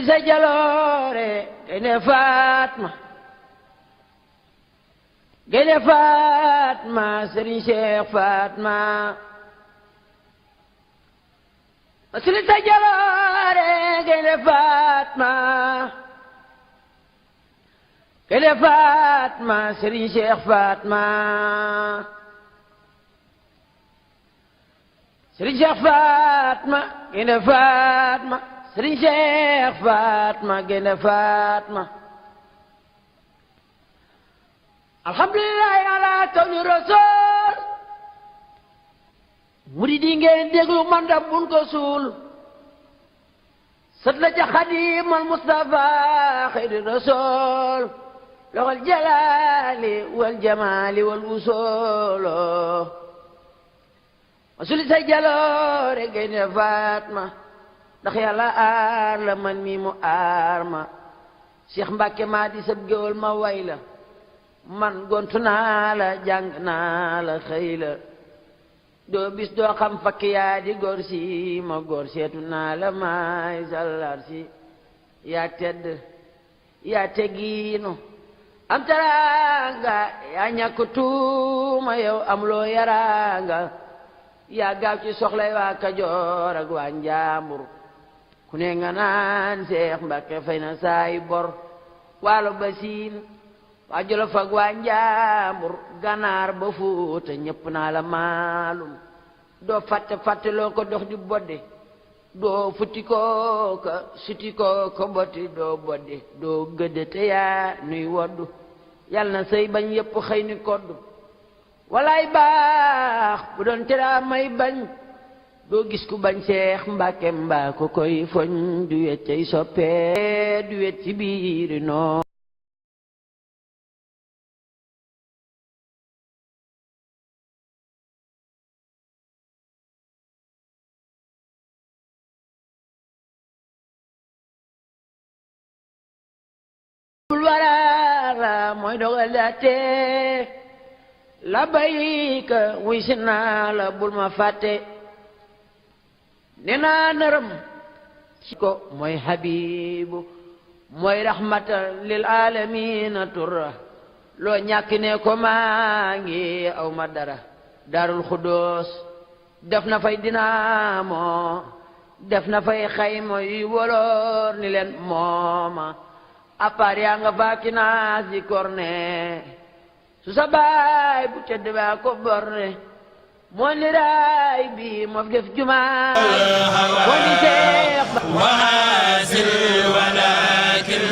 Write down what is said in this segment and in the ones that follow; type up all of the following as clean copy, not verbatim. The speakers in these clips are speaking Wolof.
sa jaloore Gaynde Fatma Gaynde Fatma Serigne Cheikh Fatma masuli sa jaloore Gaynde Fatma Gaynde Fatma Serigne Cheikh Fatma Serigne Cheikh Fatma Gaynde Fatma Serigne Cheikh Fatma Gaynde Fatma alhamdulillahi ala kawni rasul murid yi ngeen déglu man da bun ko suul sët la ca Xadimal Mustafa xayri rasul loxol jalali wal jamali wal usolo masuli sa jaloore Gaynde Fatma ndax yàlla aar la man mi mu aar ma Cheikh Mbacke maa di sab géwal ma way la man gontu naa la jàng naa la xëy la doo bis doo xam fakk yaa di góor si ma góor seetu naa la maay sallar si yaa tedd yaa teggiinu am taraanga yaa ñàkk tuuma yow am loo yaraanga yaa gaaw ci soxlay waa Kajoor ak waa Njaambur ku ne nga naan Seex Mbàkke fay na saay bor waalo ba siin waa Jolof ak waa Njaambur Ganaar ba Fuuta ñépp naa la maalum doo fàtte fàtte loo ko dox di bodde doo futti koo ka suti koo ko botti doo bodde doo gëdde te yaa nuy woddu yal na sëy bañ yépp xëy ni koddu walaay baax bu doon tera may bañ doo gis ku bañ Seex Mbàkke mbaa ko koy foñ du wet cay soppee du wet ci biiri noo bul waraala mooy dogal daate la bayka wuy si naa la bul ma fàtte nee naa nërëm ci ko mooy habibu mooy rahmatan lil alamina turra loo ñàkk ne ko maa ngi aw ma dara daarul xudóos def na fay dinaamo def na fay xayma yuy woloor ni leen mooma appaar yaa nga faaki naas di korne su sa baay bu tedd baa ko borne moo ni raay bi moo fi def jumaa moo ni Seex waasil walakin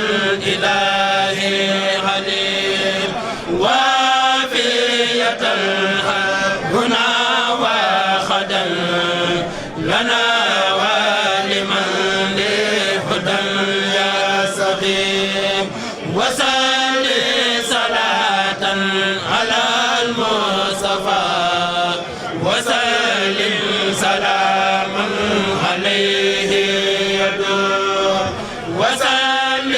ilaahi xalim waafiyatan huna wa xadan lana wa liman li hudan ya saqim wasalli salatan ala al-Mustafa وسلم سلاما عليه يدور وسلم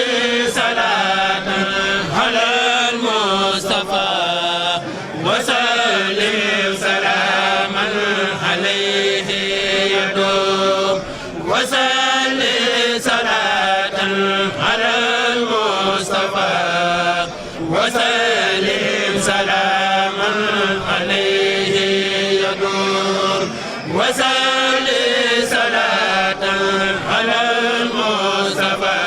صلاة على المصطفى وسلم سلاما عليه يدور وسلم صلاة على المصطفى وسلم سلاما عليه وسلم صلاة على المصطفى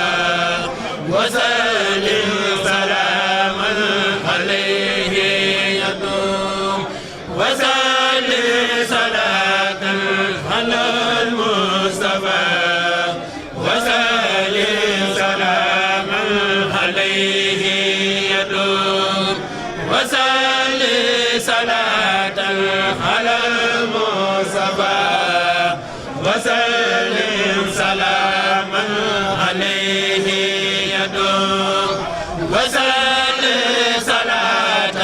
وسلم سلاما عليه يدوم وسلم صلاة على المصطفى وسلم سلاما عليه يدوم وسلم صلاة على وسلم سلاما عليه يدوم وسلم صلاة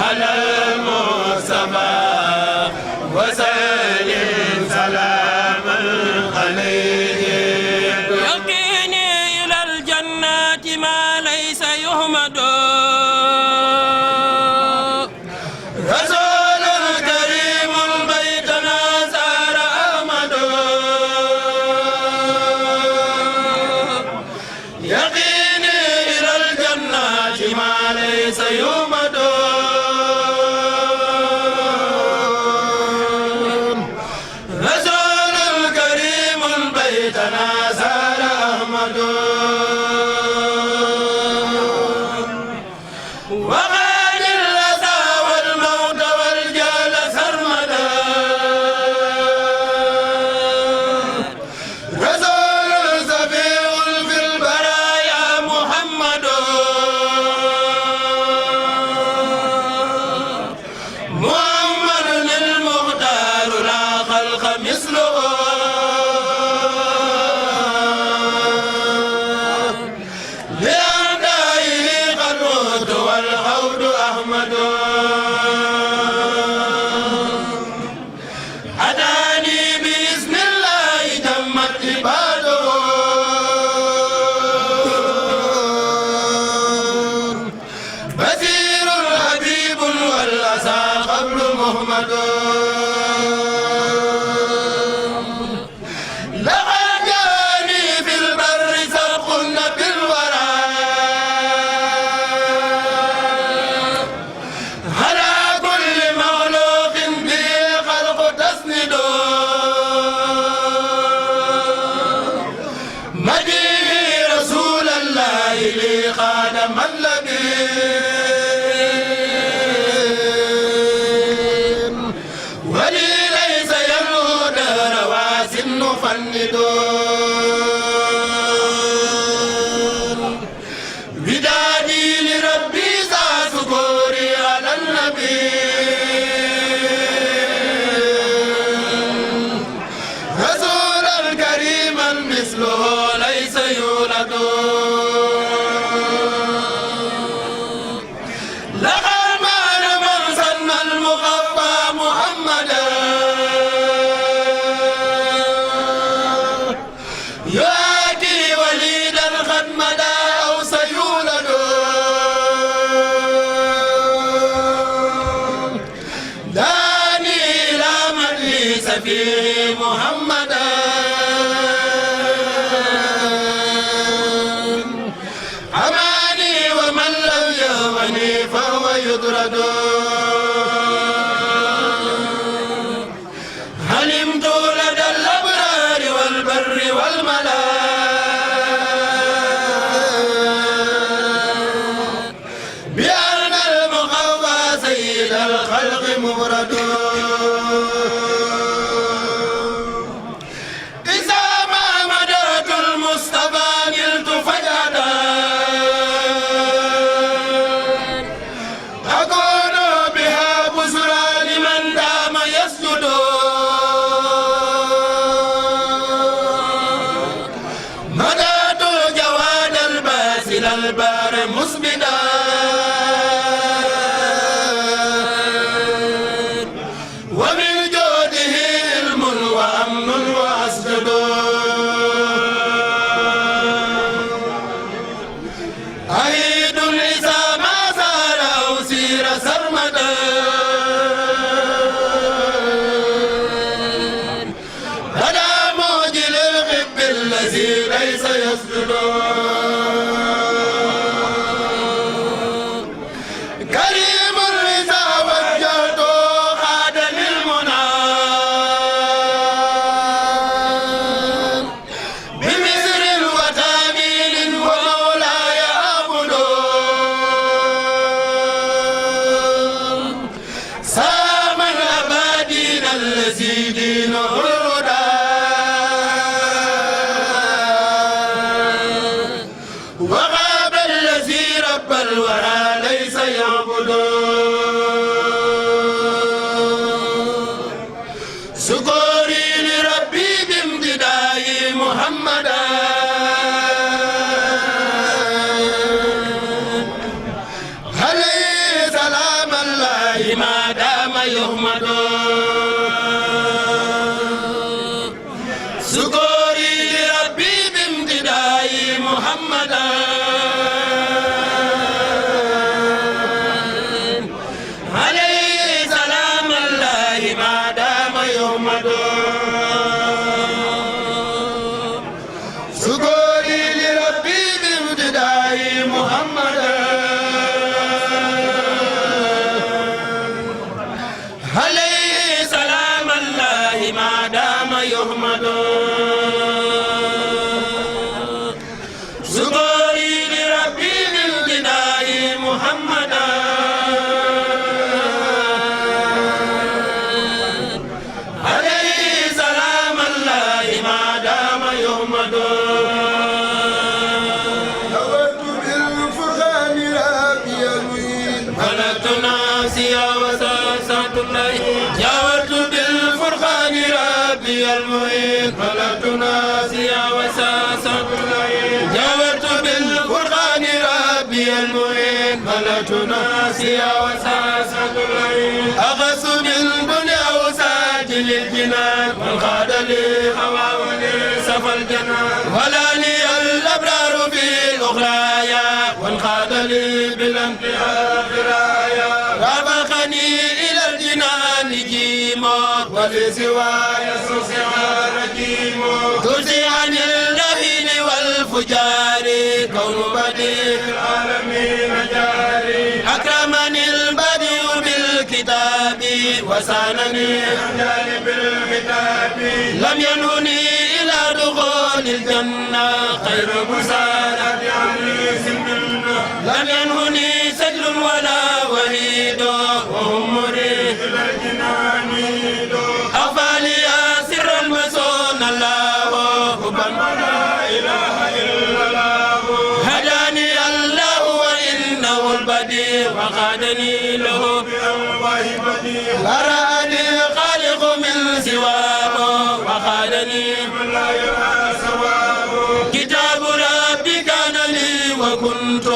على المصطفى وسلم سلاما عليه يدوم يقيني إلى الجنات ما ليس يهمد يقيني إلى الجنة ما ليس يمد رسول الكريم بيتنا سال أحمد وقال الأسى والموت والجال سرمدا رسول سفيع في البرايا محمد محمد المختار لا خلق مثله لأعدائه قنوت والحوض أحمد أتاني بإذن الله تمت عباده بصير حبيب والأسى قبل محمد لقد جاني في البر سرق بالورى على كل مخلوق به خلق تسند مديه رسول الله لي خادم اللبين ولي ليس ينود رواس نفند بدادي لربي ذا سكوري على النبي رسولا كريما مثله ليس يولد لقد مان من سن المخفى محمدا يأتي وليدا قد مدى أو سيولد داني إلى من ليس فيه محمدا أماني ومن لم يهوني فهو يطرد علمت لدى الأبرار والبر والملا بأن المخوى سيد الخلق مفرد إذا ما مدرت المصطفى نلت فجأة أكون بها بسرى لمن دام يسجد مدات الجواد الباسل البار مسبدا ومن جوده علم وأمن وأسجد أعيد إذا ما سار أو سير سرمدا هذا موجل الحب الذي ليس يسجد كريم الرضا وجهت خادم المنى بمصر وتامين ومولاي أعبد سام الأبادين الذي دينه الهدى سكوري لربي بالبناء محمدا عليه سلام الله ما دام يحمد نورت بالفرقان ربي المعين ملكت ناسي وساسة الله جاورت بالفرقان ربي المعين ملكت ناسي وساسة الله جاورت بالفرقان ربي المعين ملكت ناسي وساسة الله أغس من بني أوساج للجنان والخاد لي حواولي سفى الجنان ولا لي الأبرار في الأخرايا والخاد لي بالانتهاء رايا رافقني إلى الجنان جيما وفي سواي سوسها رجيم ترسي عن اللهين والفجار كون بديع العالمين جاري أكرمني البديع بالكتاب وسانني عن جانب الكتاب لم ينهني إلى دخول الجنة خير مسارة عريس منا لم ينهني سجل ولا وهيد وهم مريد إلى الجنان أخفى لي سرا مسون الله حبا ولا إله إلا الله هداني الله وإنه البديع وقادني له بأنواع بديع لا رأني خالق من سواه وقادني من لا يرى سواه كتاب ربي كان لي وكنت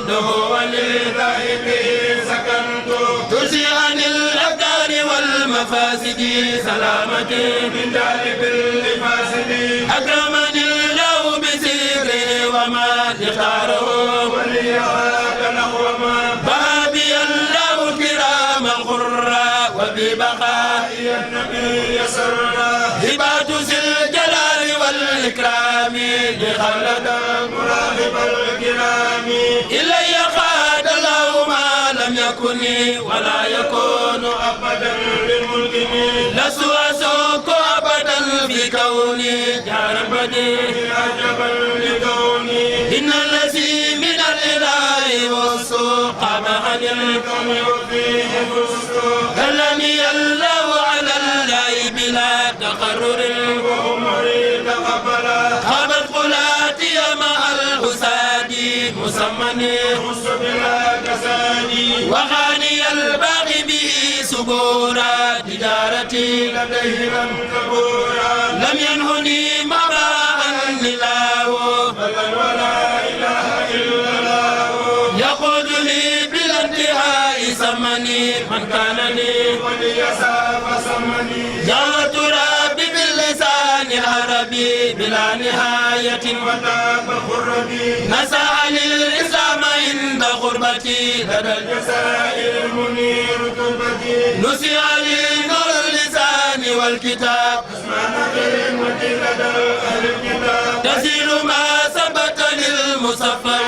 له ولله به سكنت ترسي عن الأبدان والمفاسد سلامتي من جانب الفاسد أكرمني الله بسره وما اختاره ولي هذا نحوما بابي الله كرام القراء وببقاء النبي سرا هبات ذي الجلال والإكرام لخلد مراقب الكرام إلي قاد الله ما لم يكن ولا يكون أبدا بالملك لست أسوق أبدا في كوني جار بديع عجبا لكوني إن الذي من الإله والسوق قام عن الكون وفيه فسق كلمي الله على الله بلا تقرر وعمري تقبلا خابت قلاتي مع الحساد مسمني خص بلا كسادي وغاني الباغي به سبورا تجارتي لديه لم تبورا لم ينهني مباء الله ولا إله إلا الله يقود لي بلا انتهاء سمني من كانني وليسا فسمني جاءت ربي باللسان العربي بلا نهاية وتاب خربي نسى للإسلام عند غربتي لدى الجزائر المنير تربتي نسي لي نور اللسان والكتاب اسمعنا بالمتي لدى أهل الكتاب تسير ما ثبت للمصفع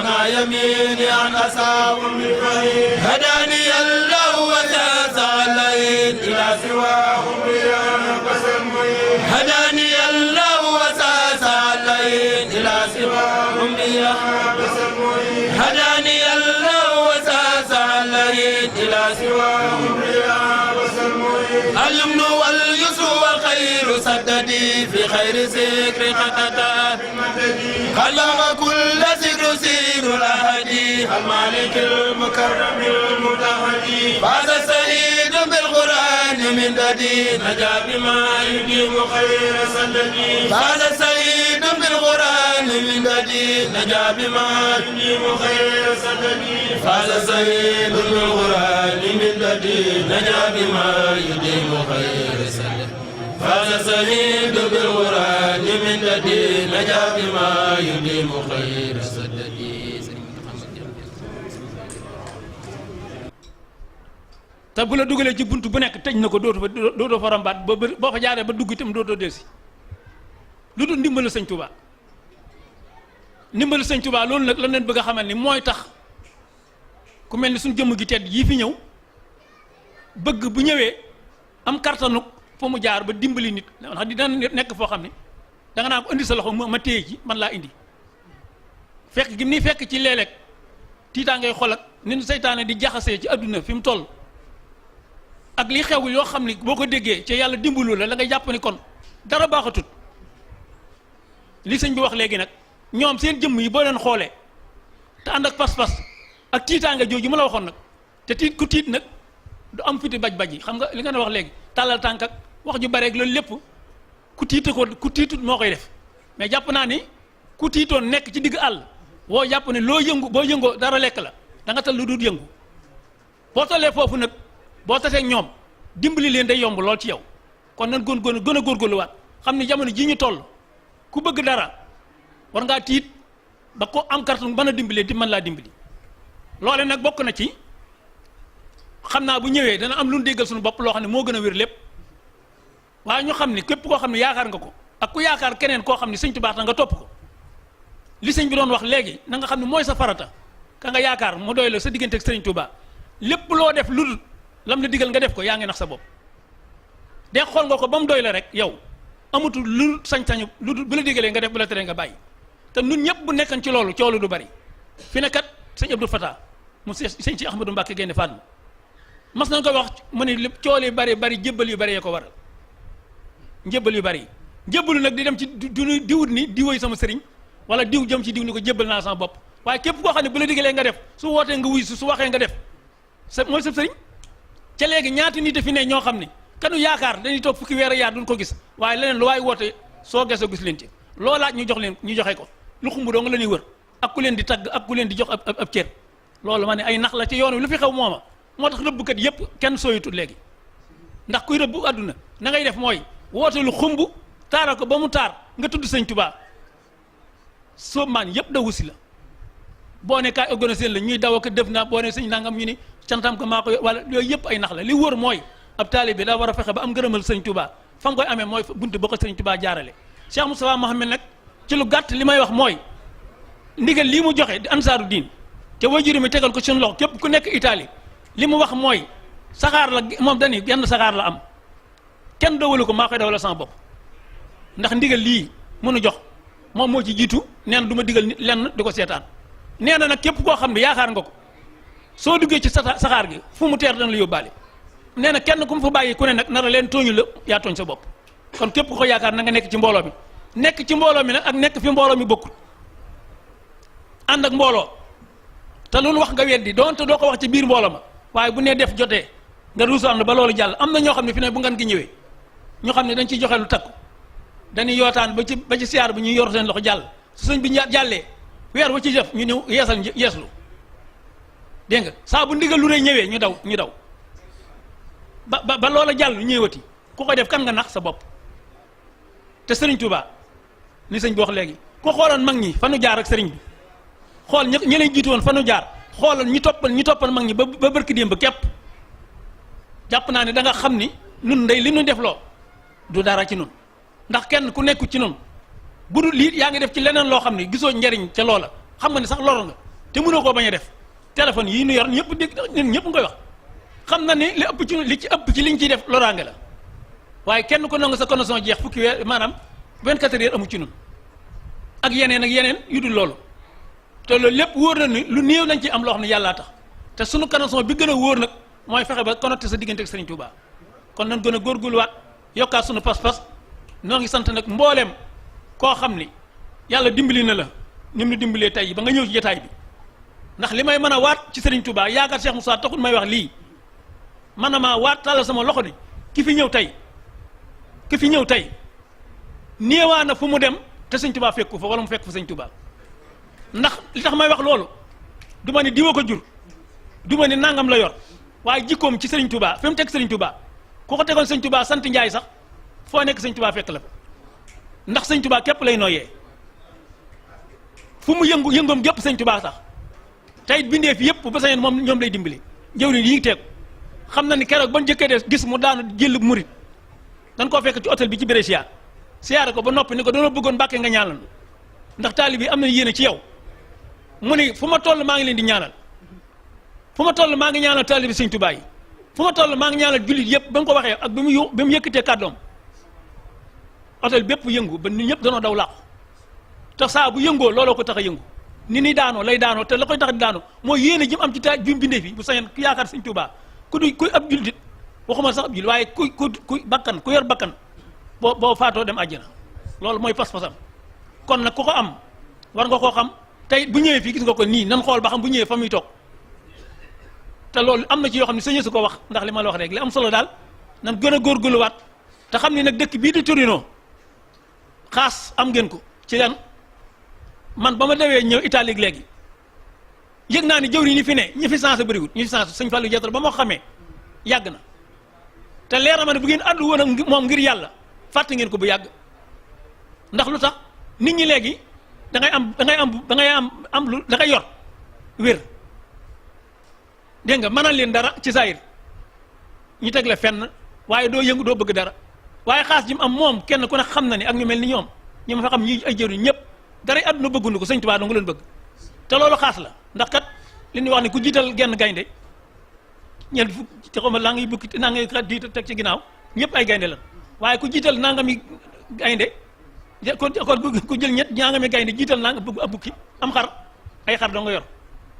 أنا يميني عن أساو من فهي هداني الله وساس علين إلى سواهم بيان قسمي هداني الله وساس علين إلى سواهم بيان قسمي هداني الله وساس علين إلى سواهم بيان قسمي اليمن واليسر والخير سددي في خير ذكر خطتا خلق كل ذكر سير الأهدي المالك المكرم المتهدي فاز السعيد بالقرآن من ددي نجا بما يديم خير سددي فاز السعيد بالقرآن من ددي نجا بما يديم خير سددي فاز السعيد بالقرآن من ددي نجا بما يديم خير سددي فاز السعيد بالقرآن من ددي نجا بما يديم خير سددي te bu la dugalee ci bunt bu nekk tëj na ko dootoo fa rombaat ba boo fa jaaree ba dugg itam dootoo delsi lu dul ndimbalu sëñ Touba ndimbalu sëñ Touba loolu nag la leen bëgg a xamal ni mooy tax ku mel ni suñ jëmm gi tedd yii fi ñëw bëgg bu ñëwee am kartanu fa mu jaar ba dimbali nit ndax dina nekk foo xam ne danga naa ko indi sa loxo ma téye ci man laa indi fekk gi ni fekk ci léeg-léeg tiitaa ngay xol ak ni seytaane di jaxasee ci adduna fi mu toll ak li xew yoo xam ni boo ko déggee ci yàlla dimbalu la ngay jàpp ni kon dara baaxatut li sëñ bi wax léegi nag ñoom seen jëmm yi boo leen xoolee te ànd ak pas-pas ak tiitaanga jooju ma la waxoon nag te tiit ku tiit nag du am fiti baj-baj yi xam nga li nga ne wax léegi tàllal tànk ak wax ju bare ak loolu lépp ku tiitut moo koy def mais jàpp naa ni ku tiitoon nekk ci digg àll woo jàpp ne loo yëngu boo yëngoo dara lekk la da nga tal lu dul yëngu boo tollee foofu nag boo tasee ñoom dimbali leen day yomb lool ci yow kon nan gën a góorgóorluwaat xam ne jamono ji ñu toll ku bëgg dara war ngaa tiit ba ko am carte mën a dimbalee di mën laa dimbali loole nag bokk na ci xam naa bu ñëwee dana am lu ñu déggal suñu bopp loo xam ne moo gën a wér lépp waaye ñu xam ne képp koo xam ne yaakaar nga ko ak ku yaakaar keneen koo xam ne sëñ Tuubaa nga topp ko li sëñ bi doon wax léegi na nga xam ne mooy sa farata ka nga yaakaar mu doy la sa diggante ak sëriñ Tuubaa lépp loo def lu dul lam la digal nga def ko yaa ngi nax sa bopp de xool nga ko ba mu doy la rek yow amatul lu sañ-sañu lu dul bu la digalee nga def bu la teree nga bàyyi te nun ñëpp bu nekkan ci loolu coolu du bari fi ne kat sëñ Abdou Fatah mu sëñ ci Ahmadou Mbacke Gaynde Fatma mas nañ ko wax mu ne lépp cool yu bari bari jébbal yu bari yee ko waral njébbal yu bari jébbalu nag di dem ci di wut ni di woy sama sëriñ wala diw jëm ci diw ni ko jébbal naa sama bopp waaye képp koo xam ne bu la digalee nga def su wootee nga wuy su waxee nga def sa mooy sa sëriñ ca léegi ñaata nit fi ne ñoo xam ne kanu yaakaar dañuy toog fukki weer a yaar duñ ko gis waaye leneen lu waay woote soo gesoo gis leen ci loo laaj ñu jox leen ñu joxe ko lu xumb doo nga la ñuy wër ak ku leen di tagg ak ku leen di jox ab cër loolu ma ne ay nax la ci yoon wi lu fi xew mooma moo tax rëbbkat yépp kenn sooyutul léegi ndax kuy rëbb àdduna na ngay def mooy woote lu xumb taara ko ba mu taar nga tudd sëñ Tuubaa soo maan yépp da wusi la boo ne kaay organisé la ñuy daw ak def naa boo ne sëñ nangam ñu ni cantam ko maa ko wala yooyu yëpp ay nax la li wóor mooy ab taalibe bi daa war a fexe ba am ngërëmal sëñ Tuubaa fa nga koy amee mooy buntu ba ko sëñ Tuubaa jaarale Cheikh Moustapha Mohamed nag ci lu gàtt li may wax mooy ndigal lii mu joxe di ansaaru diin te wajur mi tegal ko suñu loxo képp ku nekk Italie li mu wax mooy saxaar la moom dañuy genn saxaar la am kenn dowalu ko maa koy dawal sama bopp ndax ndigal lii mënu jox moom moo ci jiitu nee na du ma digal nit lenn di ko seetaan nee na nag képp koo xam ne yaakaar nga ko soo duggee ci saxaar gi fu mu teer dana la yóbbaale nee na kenn ku mu fa bàyyi ku ne nag nar a leen tooñu la yaa tooñ sa bopp kon képp ku ko yaakaar na nga nekk ci mbooloo mi nekk ci mbooloo mi nag ak nekk fi mbooloo mi bokkut ànd ak mbooloo te lu nu wax nga weddi doonte doo ko wax ci biir mbooloo ma waaye bu nee def jotee nga ruusaan ba loolu jàll am na ñoo xam ne fi ne bu ngan gi ñëwee ñoo xam ne dañ ciy joxe lu takku dañuy yootaan ba ci siyaar bi ñuy yor seen loxo jàll su sëñ bi jàllee weer wa ci def ñu ñëw yeeslu dégg nga saa bu ndigal lu rëy ñëwee ñu daw ba loola jàll ñëwati ku ko def kan nga nax sa bopp te sëriñ Touba ni sëñ bi wax léegi ku xooloon mag ñi fa nu jaar ak sëriñ bi xool ñi leen jiitu woon fa nu jaar xoolal ñi toppal mag ñi ba barki démb ba képp jàpp naa ne da nga xam ni nun ndey li nu def loo du dara ci nun ndax kenn ku nekku ci nun bu dul lii yaa ngi def ci leneen loo xam ne gisoo njariñ ca loola xam nga ne sax loro nga te mënoo koo bañ a def téléphone yii nu yor ñëpp dégg ñëpp nga koy wax xam na ni li ci ëpp ci liñ ciy def loraange la waaye kenn ko nangu sa connexion jeex fukki weer maanaam 24 heures amu ci nun ak yeneen yu dul loolu te loolu lépp wóor na ni lu néew lañ ci am loo xam ne yàllaa tax te sunu connexion bi gën a wóor nag mooy fexe ba connecté sa diggante ak Serigne Touba kon nañ gën a góorgóorluwaat yokkaat sunu pas-pas noo ngi sant nag mbooleem koo xam ni yàlla dimbali na la ni mu la dimbalee tey ba nga ñëw ci jotaay bi ndax li may mën a waat ci Serigne Touba yaakaar Cheikh Moussa taxul may wax lii man na maa waat tàllal sama loxo ni ki fi ñëw tey néewaa na fu mu dem te Serigne Touba fekku fa wala mu fekk fa Serigne Touba ndax li tax may wax loolu du ma ni diwa ko jur du ma ni nangam la yor waaye jikkoom ci Serigne Touba fi mu teg Serigne Touba ku ko tegoon Serigne Touba sant Njaay sax foo nekk Serigne Touba fekk la fa ndax Serigne Touba képp lay nooyee fu mu yëngoom gépp Serigne Touba sax tey bindee fi yëpp ba sañoon moom ñoom lay dimbali jëw ni yi teeg xam na ni keroog ban jëkkee de gis mu daanu jël murit dañ koo fekk ci hôtel bi ci Brescia siyaare ko ba noppi ni ko doona bëggoon Mbàkke nga ñaanal ndax taalib yi am na yéene ci yow mu ni fu ma toll maa ngi leen di ñaanal fu ma toll maa ngi ñaanal taalib yi Serigne Touba yi fu ma toll maa ngi ñaanal jullit yëpp ba nga ko waxee ak bi mu yëkkatee kàddoom hôtel bépp yëngu ba nit ñëpp danoo daw làqu te saa bu yëngoo looloo ko tax a yëngu ni ni daanoo lay daanoo te la koy tax di daanoo mooy yéene ji mu am ci ta ju bindee fi bu sañoon ku yaakaar sëñ Tuubaa kuy ab jullit waxuma sax ab jullit waaye kuy bakkan ku yor bakkan boo faatoo dem àjjana loolu mooy pas-pasam kon nag ku ko am war nga koo xam tey bu ñëwee fii gis nga ko nii nan xool ba xam bu ñëwee fa muy toog te loolu am na ci yoo xam ne sañee su ko wax ndax li ma la wax rek li am solo daal nan gën a góorgóorluwaat te xam ne nag dëkk bii di Torino xaas am ngeen ko ci lan man ba ma dewee ñëw Italie léegi yëg naa ni jëwriñ ñi fi ne ñi fi sensé bëriwul ñi fi sensé sëñ Fallou Diattara ba ma xamee yàgg na te leer na ma ne bu ngeen àddu woon ak moom ngir yàlla fàtte ngeen ko bu yàgg ndax lu tax nit ñi léegi da ngay yor wér dégg nga mënal leen dara ci saayir ñu teg la fenn waaye doo yëngu doo bëgg dara waaye xaas ji mu am moom kenn ku ne xam na ni ak ñu mel ni ñoom ñi ma fa xam ñi ay jëriñ ñëpp dara àdduna bëgguñu ko sëñ Tuubaa doo nga leen bëgg te loolu xaas la ndax kat li ñuy wax ni ku jiital genn gaynde ñeent fukk ci xaw ma laa ngay bukki naa ngay xat di teg ci ginnaaw ñëpp ay gaynde la waaye ku jiital nangami gaynde ku jël ñett nangami gaynde jiital naa ab bukki am xar ay xar doo nga yor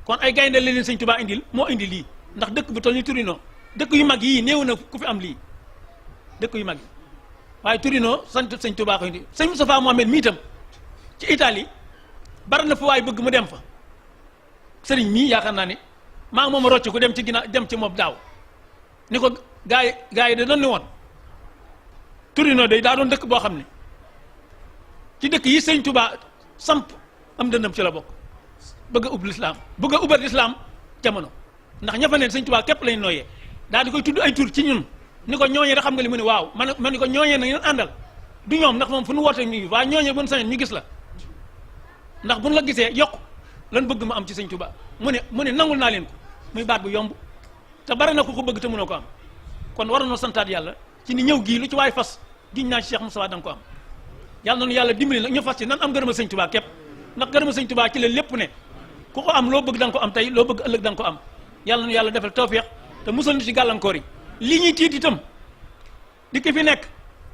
kon ay gaynde la leen sëñ Tuubaa indil moo indi lii ndax dëkk bu toll ni Torino dëkk yu mag yii néew na ku fi am lii dëkk yu mag yi waaye Torino sant sëñ Tuubaa ko indi sëñ Moustapha Mohamed mi itam ci Italie bari na fu waay bëgg mu dem fa sëriñ mii yaakaar naa ni maa ngi moom a rocc ku dem ci ginnaaw dem ci moom daaw ni ko gaa yi da doon ni woon Torino day daa doon dëkk boo xam ne ci dëkk yi sëñ Tuubaa samp am dëndam ci la bokk bëgg a ubbi lislaam bëgg a ubbat lislaam jamono ndax ña fa ne sëñ Tuubaa képp lañ nooyee daal di koy tudd ay tur ci ñun ni ko ñooñee da xam nga li mu ne waaw man ni ko ñooñee na ngeen àndal du ñoom ndax moom fu nu wootee ñu waaye ñooñee buñ sañoon ñu gis la ndax buñ la gisee yokk lan bëgg ma am ci sëñ Tuubaa mu ne nangul naa leen ko muy baat bu yomb te bari na ko bëgg te mënoo ko am kon war na santaat yàlla ci ni ñëw gii lu ci waay fas giñ naa ci Cheikh Moustapha da nga ko am yàlla noonu yàlla dimbali nag ñu fas ci nan am gërëma sëñ Tuubaa képp ndax gërëma sëñ Tuubaa ci la lépp ne ku ko am loo bëgg da nga ko am tey loo bëgg ëllëg da nga ko am yàlla noonu yàlla defal tawfeex te musal ñu ci gàllankoor yi lii ñuy tiit itam di ki fi nekk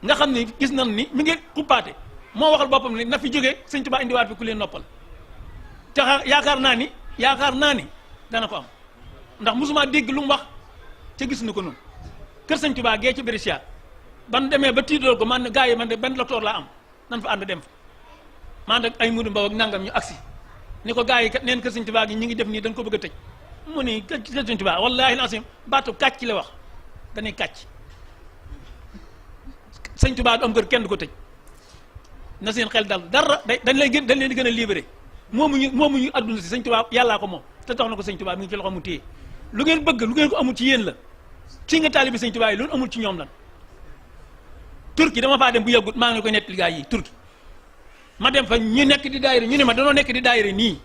nga xam ni gis nañ ni mi ngi xuppaate moo waxal boppam ni na fi jógee sëñ Tuubaa indiwaat fi ku leen noppal te yaakaar naa ni dana ko am ndax musuma dégg lu mu wax ca gis na ko noonu kër sëñ Tuubaa gee ci Brescia ban demee ba tiidool ko man gaa yi man de benn docteur laa am nan fa ànd dem fa man ak ay mudu mbaw ak nangam ñu agsi ni ko gaa yi kat neen kër sëñ Tuubaa gi ñu ngi def nii dañ ko bëgg a tëj mu ni kër sëñ Tuubaa wallaahi al-asiim baatu kàcc la wax dañuy kàcc sëñ Tuubaa du am kër kenn du ko tëj na seen xel dal dara dañ leen di gën a libéré moomuñu adduna si sëñ Tuubaa yàllaa ko moom te tax na ko sëñ Tuubaa mi ngi ci loxo mu téye lu ngeen bëgg lu ngeen ko amul ci yéen la ci nga taalibi sëñ Tuubaa yi loolu amul ci ñoom lan Turki dama faa dem bu yàggut maa ngi koy nettali gaa yi Turki ma dem fa ñu nekk di daayira ñu ne ma danoo nekk di daayira nii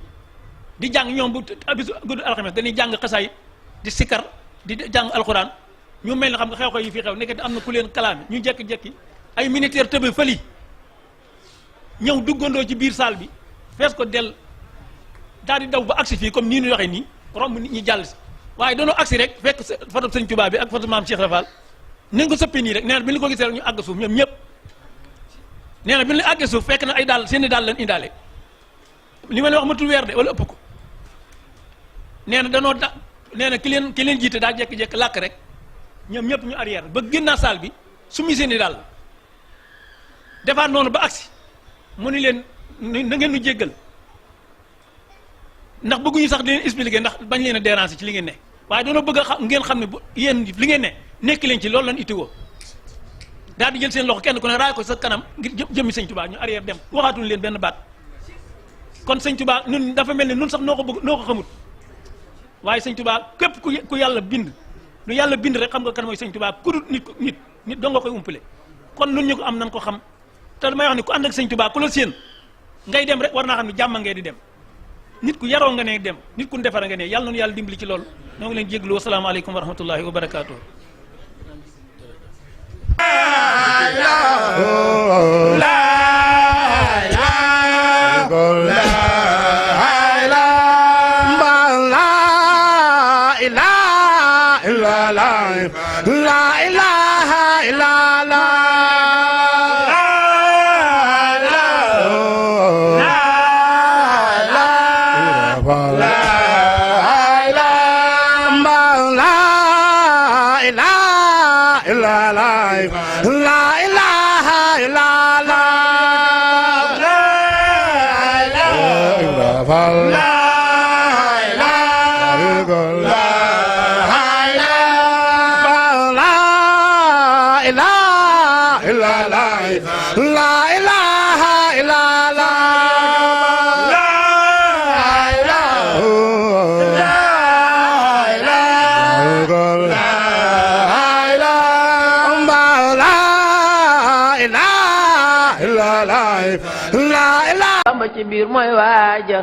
di jàng ñoom bu bisu gudd alxames dañuy jàng xasaay di sikkar di jàng alxuraan ñu mel ne xam nga xew-xew yi fii xew nekk am na ku leen kalaame ñu jekki-jekki ay militaire tëbe fëli ñëw duggandoo ci biir salle bi fees ko del daal di daw ba agsi fii comme nii ñu waxee nii romb nit ñi jàll si waaye danoo agsi rek fekk foto sëñ Tuubaa bi ak foto maam Cheikh Rafal nañ ko sëppee nii rek nee na bi ñu ko gisee rek ñu àgg suuf ñoom ñëpp nee na bi ñu la àggee suuf fekk na ay daal seeni daal leen indaale li ma leen wax matul weer de wala ëpp ko nee na danoo nee na ki leen jiite daa jekki-jekki làkk rek ñoom ñëpp ñu arrière ba génnaa salle bi summi seeni daal defaat noonu ba agsi mu ni leen na ngeen nu jéggal ndax bëgguñu sax di leen expliquer ndax bañ leen a déranger ci li ngeen ne waaye doona bëgg a xam ngeen xam ne bu yéen li ngeen ne nekk leen ci loolu lan ittiwoo daal di jël seen loxo kenn ku ne raay ko sa kanam ngir jëmmi sëñ Tuubaa ñu arrière dem waxaatuñu leen benn baat kon sëñ Tuubaa ñun dafa mel ni ñun sax noo ko bëgg noo ko xamut waaye sëñ Tuubaa képp ku yàlla bind lu yàlla bind rek xam nga kan mooy sëñ Tuubaa ku dul nit doo nga koy umpale kon nun ñu ko am nan ko xam te damay wax ni ku ànd ak sëñ Tuubaa ku la séen ngay dem rek war naa xam ne jàmm ngay di dem nit ku yaroo nga ne dem nit ku defara nga ne yàlla noonu yàlla dimbali ci loolu ñoo ngi leen jéglu wasalaamaaleykum wa rahmatullahi wa barakaatu. fal la Bamba ci biir mooy waaja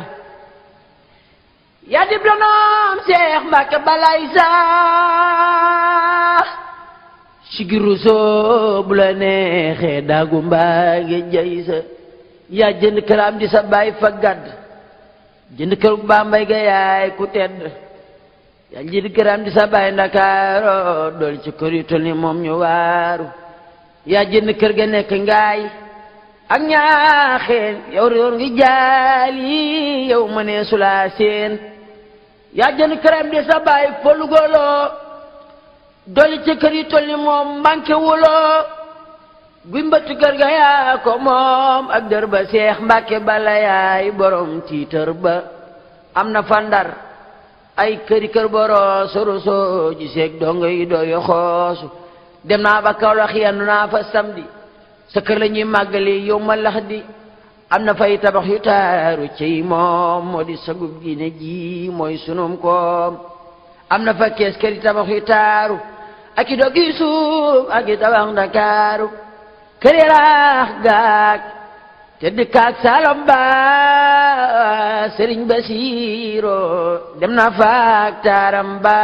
yaa dib la noom Seex Mbàkke balay saa sigiru soo bu la neexee daagu mbaage jay sa yaa jënd këram di sa baay fa gàdd jënd kër Bambay ga yaay ku tedd yaa jënd këram di sa baay Ndakaaro dool ci kër yu tol ni moom ñu waaru yaa jënd kër ga nekk ngaay ak ñaaxeen yow réer ngi jaali yow ma ne sulaa seen yaa jënd këram di sa baay folugoloo dolli ci kër yi tol ni moom manqué wuloo guy mbëttu kër ga yaa ko moom ak dër ba Seex Mbàkke bala yaay borom tiitër ba am na fa Ndar ay këri kër boroo soroso ji seeg dongo yi dooyo xoosu dem naa ba Kawlax yendu naa fa samedi sa kër la ñuy màggali yow ma lax di am na fay tabax yu taaru ciy moom moo di sagub diine ji mooy sunum koom am na fa kees kër yi tabax yu taaru ak i doggi suuf ak i tabax Ndakaaru kër yi raax gaag te dëkkaak Saalom ba Sëriñ Basiiro dem na faak taaram ba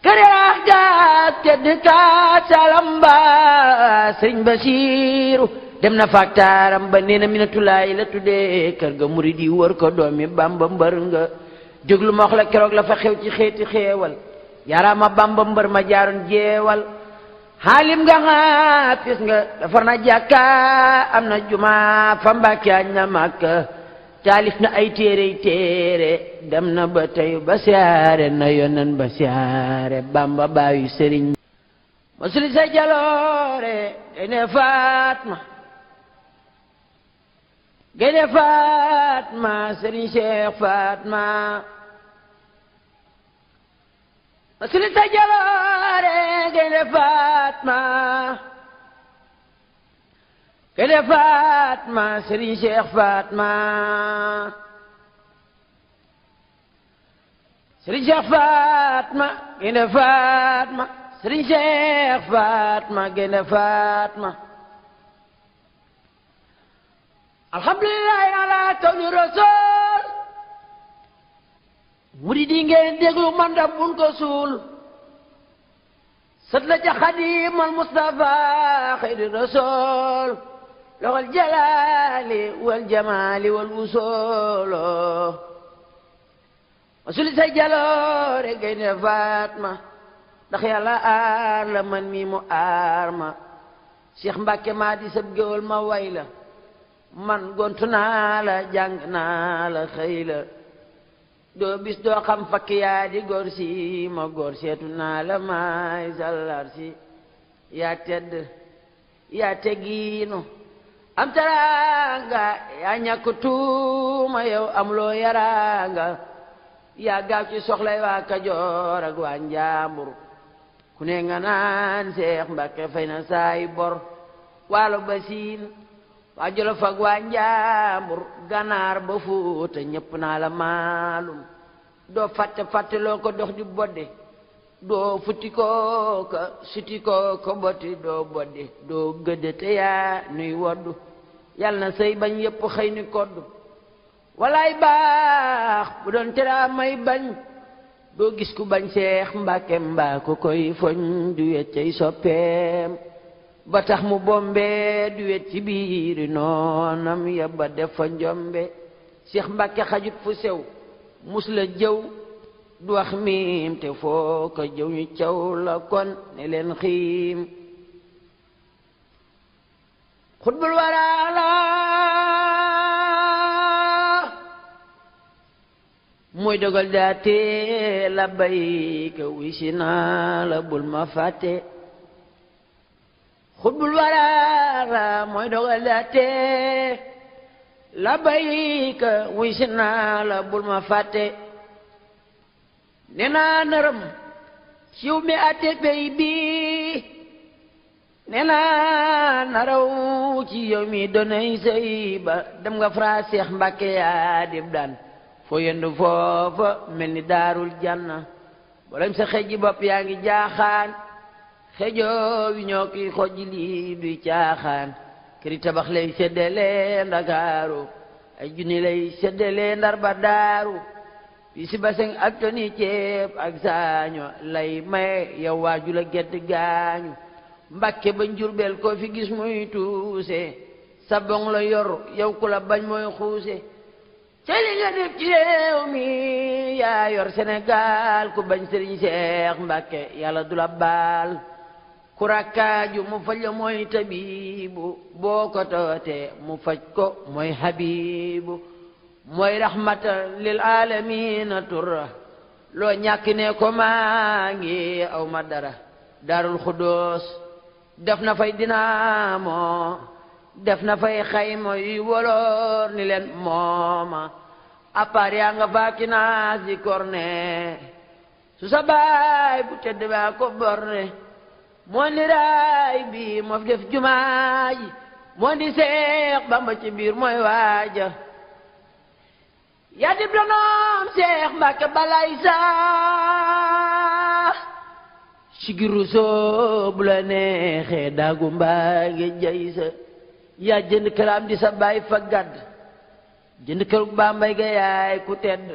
kër yi raax gaag te dëkkaak Saalom ba Sëriñ Basiiru dem na faak taaram ba nee na Minatulaay la tuddee kër ga murid yi wër ko doomi Bamba mbër nga déglu ma wax la keroog la fa xew ci xeeti xeewal yaaraama Bamba mbër ma jaaroon jeewal xaalim nga xaafis nga defar na jàkka am na juma fa Mbàkke añ na Makka taalif na ay téere dem na ba tey ba siyaare na yonen ba siyaare Bamba baayu sëriñ masuli sa jaloore Gaynde Fatma sëriñ Cheikh Fatma masuli sa jaloore Gaynde Fatma sëriñ Cheikh Fatma sëriñ Cheikh Fatma Gaynde Fatma sëriñ Cheikh Fatma Gaynde Fatma alhamdulillahi ala kawni rasul murid yi ngeen déglu man da bun ko suul sët la ca Xaadimal Mustafa xayri rasul loxol jalaali wal jamaali wal wusoolo masuli sa jaloore Gaynde Fatma ndax yàlla aar la man mi mu aar ma Cheikh Mbàkke maa di sab géwal ma way la man gontu naa la jàng naa la xëy la doo bis doo xam fakk yaa di góor si ma góor seetu naa la maay sallar si yaa tedd yaa teggiinu am taraanga yaa ñàkk tuuma yow am loo yaraanga yaa gaaw ci soxlay waa Kajoor ak waa Njaambur ku ne nga naan Seex Mbàkke fay na saay bor waalo ba siin waa Jolof ak waa Njaambur Ganaar ba Fuuta ñëpp naa la maalum doo fàtte loo ko dox di bodde doo futti koo ka suti koo ko botti doo bodde doo gëdde te yaa nuy woddu yal na sëy bañ yëpp xëy ni koddu walaay baax bu doon teraa may bañ doo gis ku bañ Seex Mbàkke mbaa ko koy foñ du wet cay soppeem ba tax mu bombe du wet ci biiri noonam ya ba def fa njombe Seex Mbàkke xajut fu sew mus la jëw du wax miim te foo ko jëw ñu caw la kon ne leen xiim xutbul waraala mooy dogal daate la bayka wisi naa la bul ma fàtte xutbul waraala mooy dogal daate labbayka wuy si naa la bul ma fàtte nee naa nërëm ciw mi atte pey bi nee naa naraw ci yow mi donay sëy ba dem nga fra Seex Mbàkke yaa dib daan foo yendu foofa mel ni daarul janna boolem sa xëj ji bopp yaa ngi jaaxaan xëjoo wi ñoo kiy xojji lii duy caaxaan këri tabax lay seddale Ndakaaru ay junni lay seddale Ndar ba daaru bi si baseng ak toni ceeb ak saaño lay may yow waaju la gedd gaañu Mbàkke ba Njurbel koo fi gis muy tuuse sa bong la yor yow ku la bañ mooy xuuse ci li nga def ci réew mi yaa yor Sénégal ku bañ Sëriñ Seex Mbàkke yàlla du la baal ku rakkaaju mu faj la mooy tabibu boo ko toote mu faj ko mooy habibu mooy rahmatan lil alamina turra loo ñàkk ne ko maa ngi aw ma dara Daarul Xudoos def na fay dinaamo def na fay xayma yu woloor ni leen mooma appaar yaa nga faaki naas di korne su sa baay bu tedd baa ko borne moo ni raay bi moo fi def jumaa ji moo di Seex Bamba ci biir mooy waaja yaa dib donoom Seex Mbàkke balay saa sigiru soo bu la neexee daagu mbaa ngi jay sa yaa jënd këram di sa baay fa gàdd jënd kër Bambay ga yaay ku tedd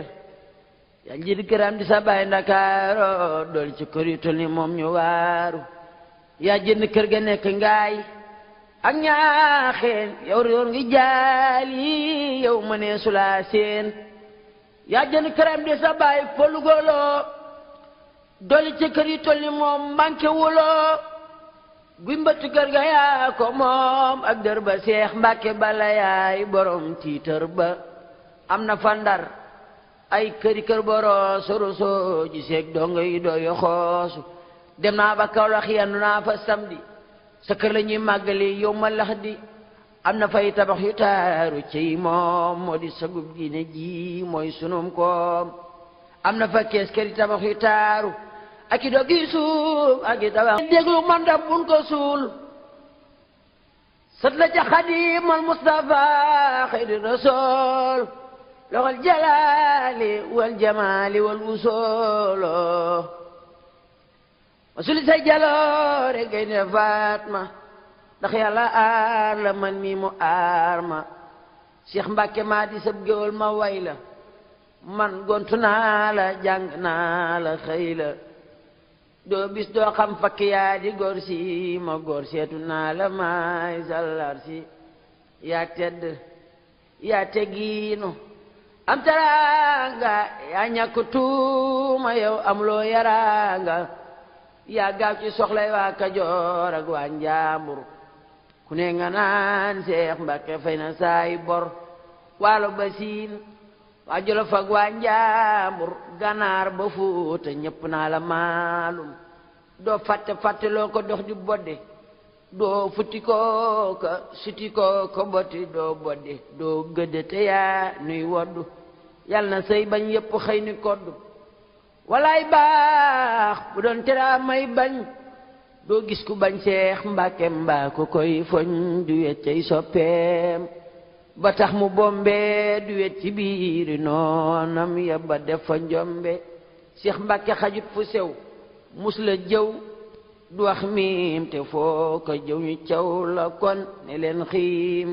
yaa jënd këram di sa baay Ndakaaro dool ci kër yu tol ni moom ñu waaru yaa jënd kër ga nekk ngaay ak ñaaxeen yow réer ngi jaali yow mënee sulaa seen yaa jënd këram di sa baay polugolo dool ci kër yu tol ni moom manqué wuloo guy mbëtt kër ga yaa ko moom ak dër ba Seex Mbàkke bala yaay borom tiitër ba am na fa Ndar ay këri kër boro soroso ji seeg dongo yi doo yo xoosu dem naa ba Kawlax yendu naa fa samedi sa kër la ñuy màggali yow ma lax di am na fay tabax yu taaru ciy moom moo di sagub diine ji mooy sunum koom am na fa kees këri tabax yu taaru ak i dog yi suuf ak i tabax déglu man da bun ko suul sët la ca Xaadimal Mustafa xayri rasool loxol jalaali wal jamaali wal wusoolo ma suli say jaloore gay ne Faatma ndax yàlla aar la man mi mu aar ma Seex Mbàkke maa di sab géwal ma way la man gontu naa la jàng naa la xëy la doo bis doo xam fakk yaa di góor si ma góor seetu naa la maay sallar si yaa tedd yaa teggiinu am teraanga yaa ñàkk tuuma yow am loo yaraanga yaa gaaw ci soxlay waa Kajoor ak waa Njaambur ku ne nga naan Seex Mbàkke fay na saay bor waalo ba siin waa Jolof ak waa Njaambur Ganaar ba Fuuta ñëpp naa la maalum doo fàtte fàtte loo ko dox di bodde doo futti koo ka suti koo ko botti doo bodde doo gëdde te yaa nuy woddu yal na sëy bañ yëpp xëy ni koddu walaay baax bu doon tera may bañ doo gis ku bañ Seex Mbàkke mbaa ko koy foñ du wet cay soppeem ba tax mu bombe du wet ci biiri noonam ya ba def fa njombe Seex Mbàkke xajut fu sew mus la jëw du wax miim te foo ko jëw ñu caw la kon ne leen xiim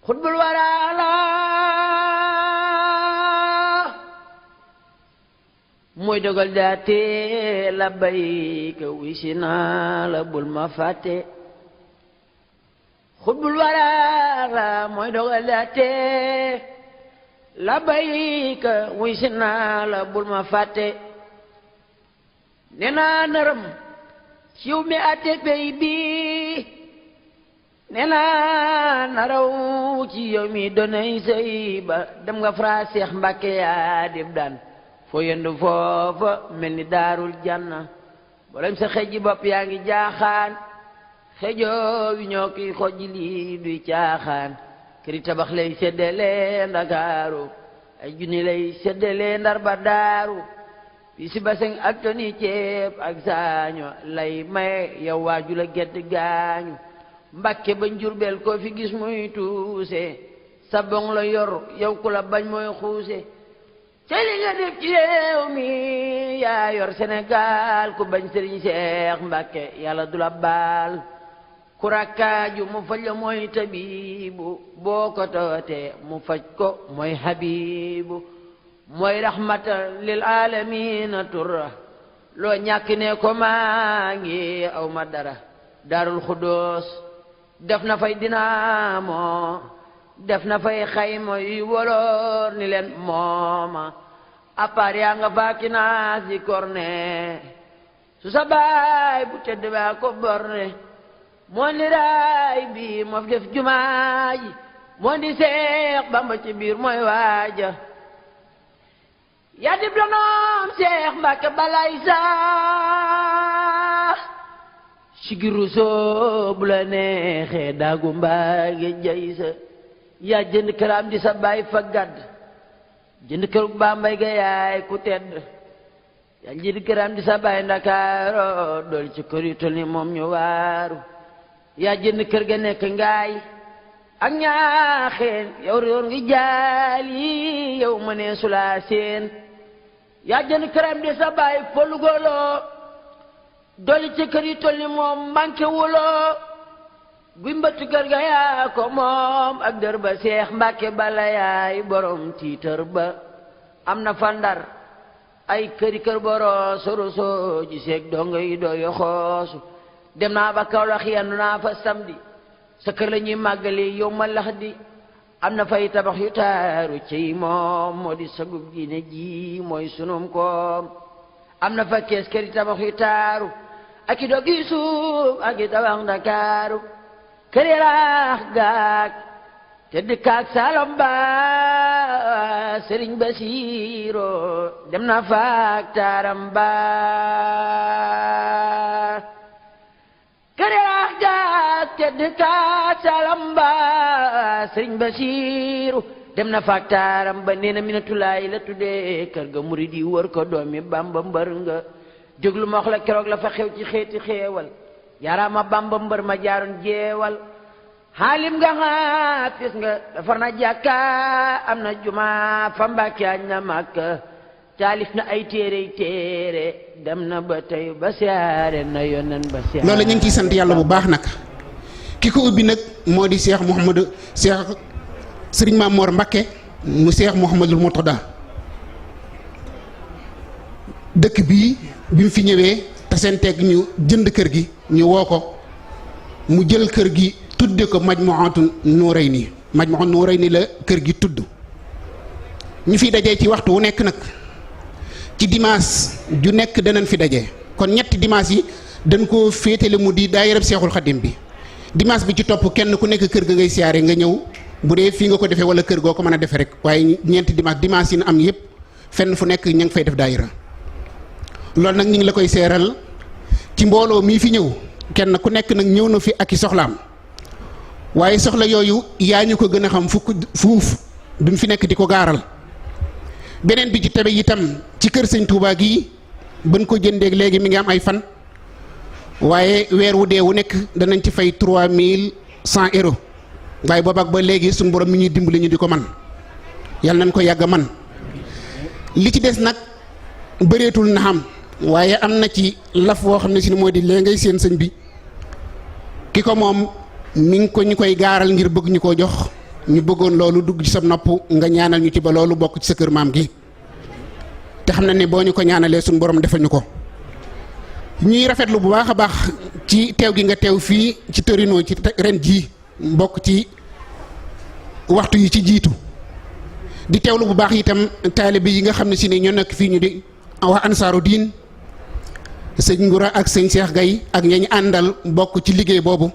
xutbul waraala mooy dogal daate labbayka wisi naa la bul ma fàtte xutbul waraala mooy dogal daate labbayka wisi naa la bul ma fàtte nee naa nërëm ciw mi atte pey bi nee naa naraw ci yow mi donay sëy ba dem nga fra Seex Mbàkke yaa dib daan foo yendu foofa mel ni daarul janna boolem sa xëj ji bopp yaa ngi jaaxaan xëjoo wi ñoo kiy xoj lii duy caaxaan këri tabax lay séddale Ndakaaru ay junni lay séddale Ndar ba Daaru bi si baseng ak toni ceeb ak saaño lay maye yow waaju la gedd gaañu Mbàkke ba Njurbel ko fi gis muy tuuse sabong la yor yow ku la bañ mooy xuuse cay li nga def ci réew mi yaa yor Sénégal ku bañ Sëriñ Seex Mbàkke yàlla du la baal ku rakkaaju mu faj la mooy tabibu boo ko tootee mu faj ko mooy habibu mooy rahmatan lil alamina turra loo ñàkk ne ko maa ngi aw ma dara Daarul Xudoos def na fay dinaamo def na fay xayma yu woloor ni leen mooma appaar yaa nga faaki naas di korne su sa baay bu tedd baa ko borne moo ni raay bi moo fi def jumaa ji moo di Seex Bamba ci biir mooy waaja yaa dib donoom Seex Mbàkke balay saa sigiru soo bu la neexee daagu mbaage jay sa yaa jënd këram di sa baay fa gàdd jënd kërug Bambay ga yaay ku tedd yaa jënd këram di sa baay Ndakaaro dool ci kër yu tol ni moom ñu waaru yaa jënd kër ga nekk ngaay ak ñaaxeen yow réer ngi jaal yi yow ma nee sulaa seen yaa jënd këram di sa baay folugolo dool ci kër yu tol ni moom manqué wuloo guy mbëtt kër ga yaa ko moom ak dër ba Seex Mbàkke bala yaay borom tiitër ba am na fa Ndar ay këri kër boro soroso ji seeg dongo yi dooyo xoosu dem naa ba Kawlax yendu naa fa samedi sa kër la ñuy màggali yow ma lax di am na fay tabax yu taaru ciy moom moo di sagub diine ji mooy sunum koom am na fa kees këri tabax yu taaru ak i dog yi suuf ak i tabax Ndakaaru këri raax gaag te dëkkaak Saalom ba Sëriñ Basiiro dem na faak taaram ba këri raax gaag te dëkkaak Saalom ba Sëriñ Basiiro dem na faak taaram ba nee na Minatulaay la tuddee kër ga murid yi wër ko doomi Bamba mbër nga jóglu ma wax la keroog la fa xew ci xeeti xeewal yaaraama Bamba mbër ma jaaroon jeewal xaalim nga xaafis nga defar na jàkka am na juma fa Mbàkke añ na Makka taalif na ay téere dem na ba tey ba siyaare na yonen ba siyaare loolu ñu ngi ciy sant yàlla bu baax nag ki ko ubbi nag moo di Cheikh Mouhamadou Cheikh Serigne Mamor Mbacké mu Cheikh Mouhamadoul Mourtada dëkk bii bi mu fi ñëwee tasenteeg ñu jënd kër gi ñu woo ko mu jël kër gi tudde ko Majmuhatun Nurayni Majmuhatun Nurayni la kër gi tudd ñu fi dajee ci waxtu wu nekk nag ci dimanche ju nekk danañ fi daje kon ñetti dimanche yi dañ koo féetale mu di daayira Seexul Xadim bi dimanche bi ci topp kenn ku nekk kër ga ngay siyaare nga ñëw bu dee fii nga ko defee wala kër goo ko mën a defee rek waaye ñeenti dimanche yi am yëpp fenn fu nekk ña ngi fay def daayira loolu nag ñu ngi la koy seeral ci mbooloo mii fi ñëw kenn ku nekk nag ñëw na fi ak i soxlaam waaye soxla yooyu yaa ñu ko gën a xam fuuf duñ fi nekk di ko gaaral beneen bi ci tebe itam ci kër sëñ Touba gii bën ko jëndeeg léegi mi ngi am ay fan waaye weer wu dee wu nekk danañ ci fay 3100 euros waaye boobaak ba léegi suñu borom mi ñuy dimbali ñu di ko man yàlla nañ ko yàgg a man li ci des nag bëreetul na xam waaye am na ci laf woo xam ne si moo di lee ngay seen sëñ bi ki ko moom mi ngi ko ñu koy gaaral ngir bëgg ñu koo jox ñu bëggoon loolu dugg ci sa nopp nga ñaanal ñu ci ba loolu bokk ci sa kër maam gi te xam na ne boo ñu ko ñaanalee suñu borom defal ñu ko ñuy rafetlu bu baax a baax ci teew gi nga teew fii ci Torino ci ren jii bokk ci waxtu yi ci jiitu di teewlu bu baax itam taalibe yi nga xam ne si ne ñoo nekk fii ñu di waa ansaaru diin sëñ Ngura ak sëñ Cheikh Gaye ak ñañ àndal bokk ci liggéey boobu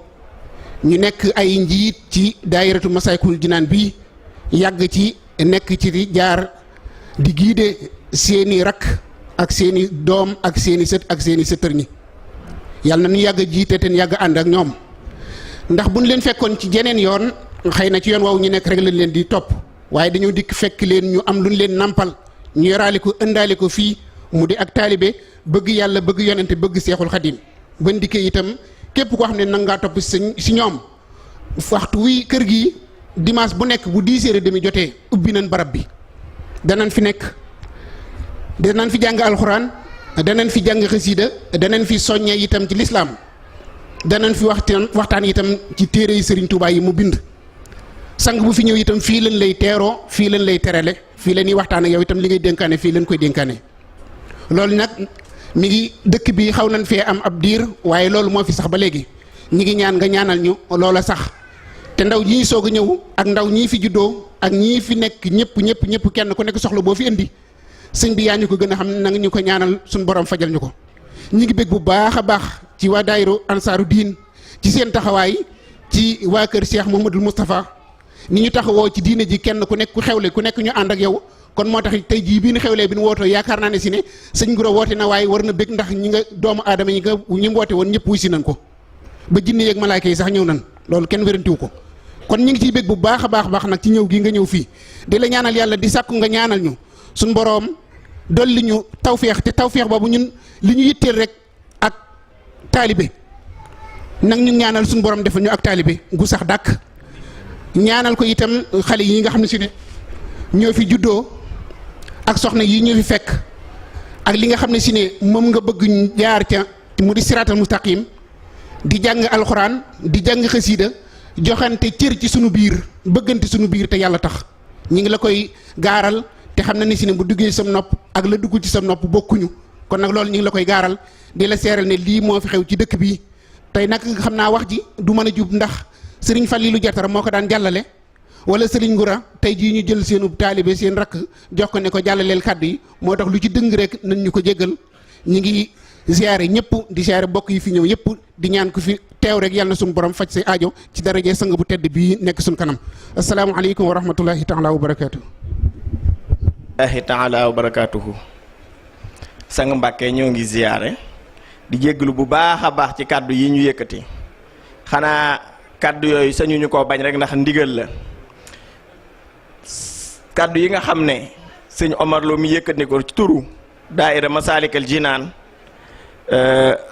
ñu nekk ay njiit ci daayiratu Masaalikul Jinaan bi yàgg ci nekk ci di jaar di giide seeni rakk ak seeni doom ak seeni sët ak seeni sëtër ñi yàlla na ñu yàgg jiite te yàgg ànd ak ñoom ndax buñ leen fekkoon ci jeneen yoon xëy na ci yoon waaw ñu nekk rek lañ leen di topp waaye dañoo dikk fekk leen ñu am luñ leen nampal ñu yoraale ko ëndaale ko fii mu di ak taalibe bëgg yàlla bëgg yonente bëgg seexul xadim ban dikkee itam képp koo xam ne nag ngaa topp si ñoom waxtu wi kër gi dimanche bu nekk bu 10h30 jotee ubbi nañ barab bi danañ fi nekk danañ fi jàng alxuraan danañ fi jàng xasiida danañ fi soññee itam ci lislaam danañ fi waxtaan itam ci téere yi Serigne Touba yi mu bind sang bu fi ñëw itam fii lañ lay teeroo fii lañ lay terale fii la ñuy waxtaan ak yow itam li ngay dénkaane fii lañ koy dénkaane loolu nag mi ngi dëkk bi xaw nañ fee am ab diir waaye loolu moo fi sax ba léegi ñi ngi ñaan nga ñaanal ñu loola sax te ndaw ñii soog a ñëw ak ndaw ñii fi juddoo ak ñii fi nekk ñëpp kenn ku nekk soxla boo fi indi sëñ bi yaa ñu ko gën a xam na nga ñu ko ñaanal suñu borom fajal ñu ko. ñi ngi bég bu baax a baax ci waa daayiru ansaaru diin ci seen taxawaay ci waa kër Cheikh Mouhamadoul Moustapha ni ñu taxawoo ci diine ji kenn ku nekk ku xewle ku nekk ñu ànd ak yow kon moo tax tey jii bii ñu xewlee bi ñu wootoo yaakaar naa ne si ne sëñ Guro woote na waaye war na bég ndax ñi nga doomu aadama yi nga ñi woote woon ñëpp wuy si nañ ko ba jinne yeeg malaayka yi sax ñëw nañ loolu kenn wérantiwu ko kon ñi ngi ciy bég bu baax a baax nag ci ñëw gi nga ñëw fii di la ñaanal yàlla di sàkku nga ñaanal ñu suñ boroom dolli ñu tawféex te tawféex boobu ñun li ñu yitteel rek ak taalibe nag ñu ñaanal suñu borom defal ñu ak taalibe gu sax dàkk ñaanal ko itam xale yi nga xam ne si ne ñoo fi juddoo ak soxna yi ñoo fi fekk ak li nga xam ne si ne moom nga bëgg jaar ca mu di siraatal mustaqim di jàng alxuraan di jàng xasiida joxante cër ci sunu biir bëggante sunu biir te yàlla tax ñi ngi la koy gaaral te xam na ni si ne bu duggee sam nopp ak la dugg ci sam nopp bokkuñu kon nag loolu ñu ngi la koy gaaral di la seeral ne lii moo fi xew ci dëkk bi tey nag xam naa wax ji du mën a jub ndax sëriñ Fallilu Jatara moo ko daan jàllale wala sëriñ Ngura tey jii ñu jël seenu taalibe seen rakk jox ko ne ko jàllaleel kàddu yi moo tax lu ci dëng rek nañ ñu ko jéggal ñi ngi ziare ñëpp di ziare bokk yi fi ñëw yëpp di ñaan ko fi teew rek yàlla na suñu borom faj say aajo ci daraje sang bu tedd bii nekk suñu kanam asalaamaaleykum wa rahmatullahi taala wa barakaatu. taala wa barakaatuhu. sang Mbàkke ñoo ngi ziare di jégglu bu baax a baax ci kàddu yi ñu yëkkati xanaa kàddu yooyu sañu ñu koo bañ rek ndax ndigal la kàddu yi nga xam ne sëñ Omar Lo mi yëkkati ko ci turu daaira Masaalikal Jinaan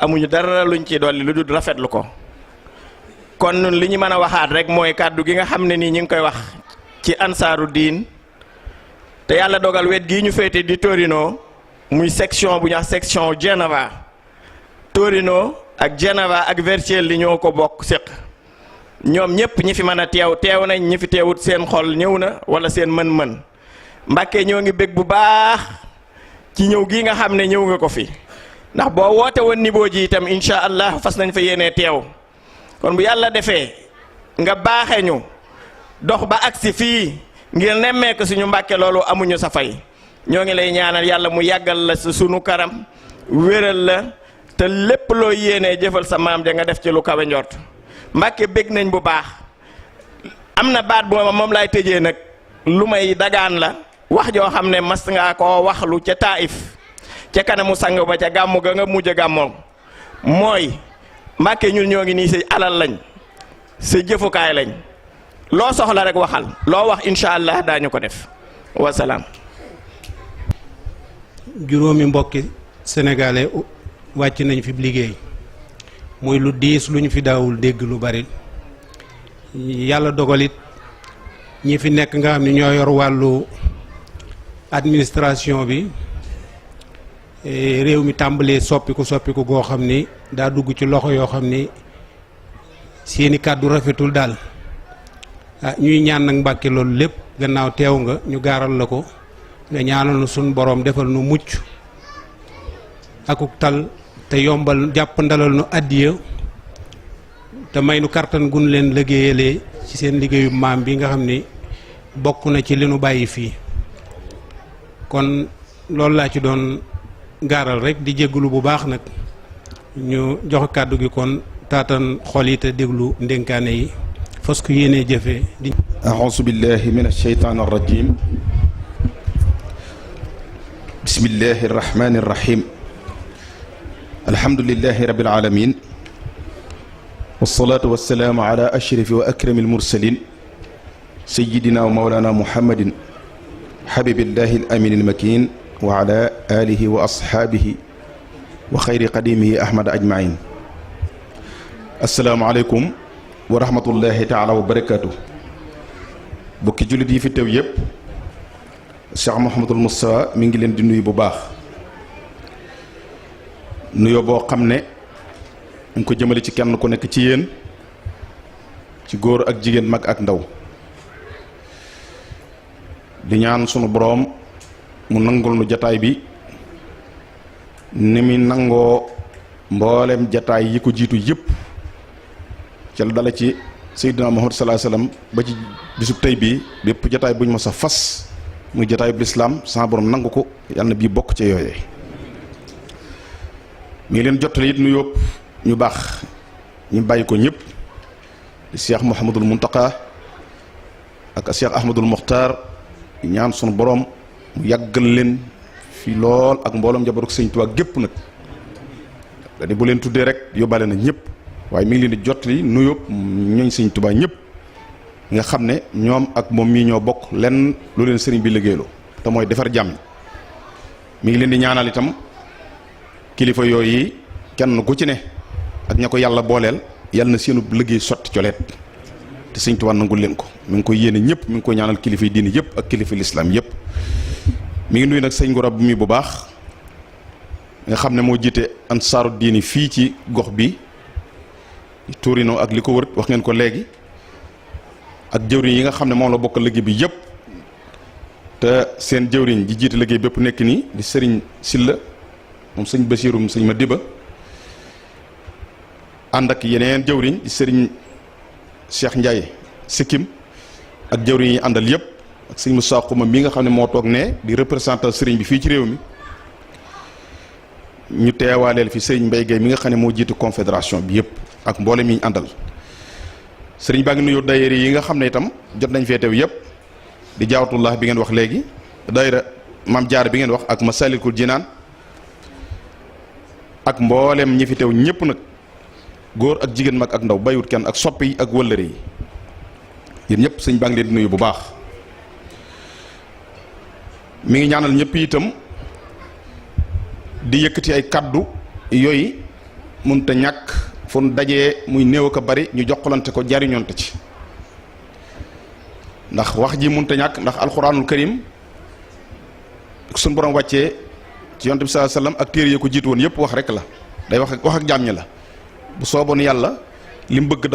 amuñu dara luñ ci dolli lu dul rafetlu ko kon nun li ñu mën a waxaat rek mooy kàddu gi nga xam ne nii ñu ngi koy wax ci ansaaru diin te yàlla dogal wet gii ñu féete di Torino muy section bu ñu wax section Genova Torino ak Genova ak Vercelli ñoo ko bokk séq ñoom ñëpp ñi fi mën a teew nañ ñi fi teewut seen xol ñëw na wala seen mën-mën Mbàkke ñoo ngi bég bu baax ci ñëw gi nga xam ne ñëw nga ko fi ndax boo woote woon niveau ji itam incha allah fas nañ fa yéenee teew kon bu yàlla defee nga baaxe ñu dox ba agsi fii ngir nemmeeku suñu Mbàkke loolu amuñu sa fay ñoo ngi lay ñaanal yàlla mu yàggal la sa sunu karam wéral la te lépp loo yéenee jëfal sa maam ja nga def ci lu kawe njort Mbàkke bég nañ bu baax am na baat booba moom laay tëjee nag lu may dagaan la wax joo xam ne mas ngaa koo waxlu ca Taif ca kanamu sang ba ca gàmmu ga nga mujj a gàmmoom mooy Mbàkke ñun ñoo ngi nii sa alal lañ sa jëfukaay lañ loo soxla rek waxal loo wax incha allah daañu ko def wasalaam. juróomi mbokki sénégalais wàcc nañ fi liggéey muy lu diis lu ñu fi daawul dégg lu bari yàlla dogalit ñi fi nekk nga xam ne ñoo yor wàllu administration bi réew mi tàmbalee soppiku goo xam ni daa dugg ci loxo yoo xam ni seeni kàddu rafetul daal ñuy ñaan nag Mbàkke loolu lépp gannaaw teew nga ñu gaaral la ko nga ñaanal nu suñ boroom defal nu mucc akuk tal te yombal jàpp ndalal nu àddiya te may nu kartan gun leen liggéeyalee ci seen liggéeyu maam bi nga xam ni bokk na ci li nu bàyyi fii kon loolu laa ci doon gaaral rek di jéggulu bu baax nag ñu jox kàddu gi kon taatan xol yi te déglu ndénkaane yi fas ko yéenee jëfee di a'uuzu billahi min ash-shaytaan ar-rajiim bismillahi arrahmani irrahim alhamdulilahi rabil alamin wasalaatu wasalaamu ala ashrafi wa akrami almursalin sayidina wa mawlana muhammadin habibillahi alamin almakin wa ala alihi wa ashaabihi wa xayri qadimihi ahmad ajmain. asalaamualeykum wa rahmatullahi taala wa barakatuh. bokki jullit yi fi teew yépp Cheikh Mouhamadul Moustapha mi ngi leen di nuyu bu baax, nuyoo boo xam ne ñu ko jëmale ci kenn ku nekk ci yéen, ci góor ak jigéen, mag ak ndaw, di ñaan sunu boroom mu nangul nu jataay bi ni muy nangoo mboolem jataay yi ko jiitu yépp, ca la dala ci Seydina Muhammad sallallahu alayhi wasallam ba ci bisub tey bii bépp jataay buñ ma sa fas muy jataay bu lislaam sama borom nangu ko, yàlla na bii bokk ca yooyee. mi ngi leen jottali it nu yóbbu ñu baax ñu bàyyi ko ñëpp di Cheikh Mouhamadul Muntaqa ak Cheikh Ahmadul Mokhtar, ñaan sunu borom mu yàggal leen fi lool ak mbooloom njabootu Sëñ Tuubaa gépp nag. dañu bu leen tuddee rek yóbbaale na ñëpp, waaye mi ngi leen di jottali nu yóbbu ñooñ Sëñ Tuubaa ñëpp nga xam ne ñoom ak moom mii ñoo bokk lenn lu leen sëriñ bi liggéeyloo te mooy defar jàmm. mi ngi leen di ñaanal itam kilifa yooyu kenn ku ci ne ak ña ko yàlla booleel yàlla na seenu liggéey sotti coleet te Sëñ Tuubaa nangul leen ko. mi ngi koy yéene ñëpp, mi ngi koy ñaanal kilifa yi diini yëpp ak kilifa lislaam yëpp. mi ngi nuyu nag sëñ Ngora bu mi bu baax nga xam ne moo jiite ansaaru diini fii ci gox bi Torino ak li ko wër, wax ngeen ko léegi, ak jëwriñ yi nga xam ne moom la bokk liggéey bi yëpp te seen jëwriñ ji jiite liggéey bépp nekk nii di sëriñ Silla moom sëñ Basiirum sëñ Madiba, ànd ak yeneen jëwriñ di sëriñ Cheikh Ndiaye Sikkim ak jëwriñ yi àndal yëpp, ak sëñ Moussa Xuma mi nga xam ne moo toog ne di représentant sëriñ bi fii ci réew mi. ñu teewaaleel fi sëriñ Mbaye Gueye mi nga xam ne moo jiite confédération bi yëpp ak mboolem yi ñu àndal. sëriñ baa ngi nuyu daayira yi nga xam ne itam jot nañ fee teew yëpp, di jaawatullah bi ngeen wax léegi, daayira Maam Jaara bi ngeen wax ak Masalikul Jinaan, ak mboolem ñi fi teew ñëpp nag, góor ak jigéen, mag ak ndaw, bayut kenn, ak soppi yi ak wëllëre yi. yéen ñëpp sëñ baa ngi leen di nuyu bu baax. mi ngi ñaanal ñëpp itam di yëkkati ay kaddu yooyu mënut a ñàkk fu nu dajee muy néew ak a bari ñu jokkalante ko jariñoonte ci, ndax wax ji mënut a ñàkk, ndax alxuraanul karim suñ borom wàccee ci yonent bi sallallahu alayhi wasallam ak téere yi ko jiitu woon yëpp wax rek la, day wax ak jaam ñi la. bu sooboon yàlla li mu bëgg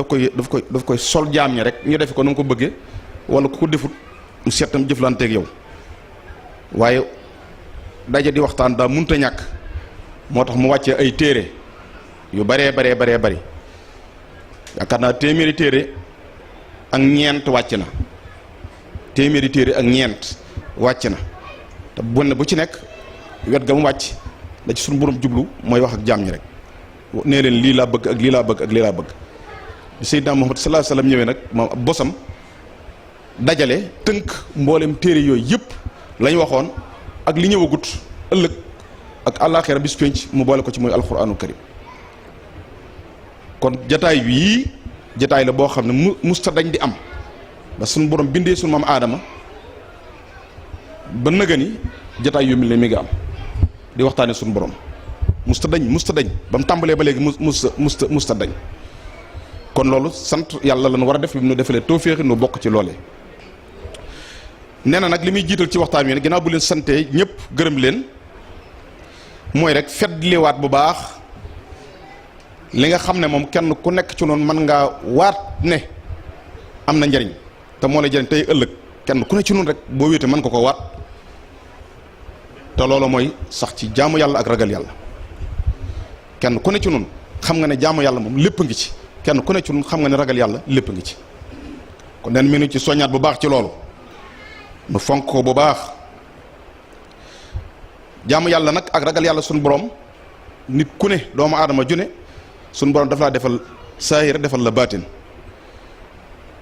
daf koy sol jaam ñi rek ñu defe ko na mu ko bëggee, wala ku ko defut mu seetam jëflanteeg yow. waaye daje di waxtaan daa munta ñàkk, moo tax mu wàccee ay téere yu baree bari. yaakaar naa téeméeri téere ak ñeent wàcc na, téeméeri téere ak ñeent wàcc na, te bu ci nekk wet ga mu wàcc da ci suñu borom jublu mooy wax ak jaam ñi rek, nee leen lii laa bëgg ak lii laa bëgg ak lii laa bëgg. Seydina Muhammad sallallahu alayhi wasallam ñëwee nag moom ab bosam dajale tënk mboolem téere yooyu yëpp lañ waxoon ak li ñëwagut ëllëg ak àllaaxira bis penc mu boole ko ci mooy alxuraanul karim. kon jataay bii jataay la boo xam ne musta dañ di am ba suñu borom bindee suñu maam aadama ba nëgëni jataay yu mel ne mi ngi am di waxtaane suñu borom musta dañ ba mu tàmbalee ba léegi musta dañ. kon loolu sant yàlla la nu war a def bi mu nu defalee tawféex nu bokk ci loolee. nee na nag li muy jiital ci waxtaan wi ne ginnaaw bu leen santee ñëpp gërëm leen mooy rek feddliwaat bu baax li nga xam ne moom kenn ku nekk ci noonu mën ngaa waat ne am na njariñ te moo lay jariñ tey ëllëg, kenn ku ne ci noonu rek boo wéete mën ko ko waat, te loolu mooy sax ci jaamu yàlla ak ragal yàlla. kenn ku ne ci noonu xam nga ne jaamu yàlla moom lépp ngi ci, kenn ku ne ci noonu xam nga ne ragal yàlla lépp ngi ci. kon nen minu ci soññaat bu baax ci loolu, nu fonk ko bu baax. jaamu yàlla nag ak ragal yàlla suñu borom, nit ku ne doomu aadama ju ne suñu borom daf laa defal saahir defal la baatin.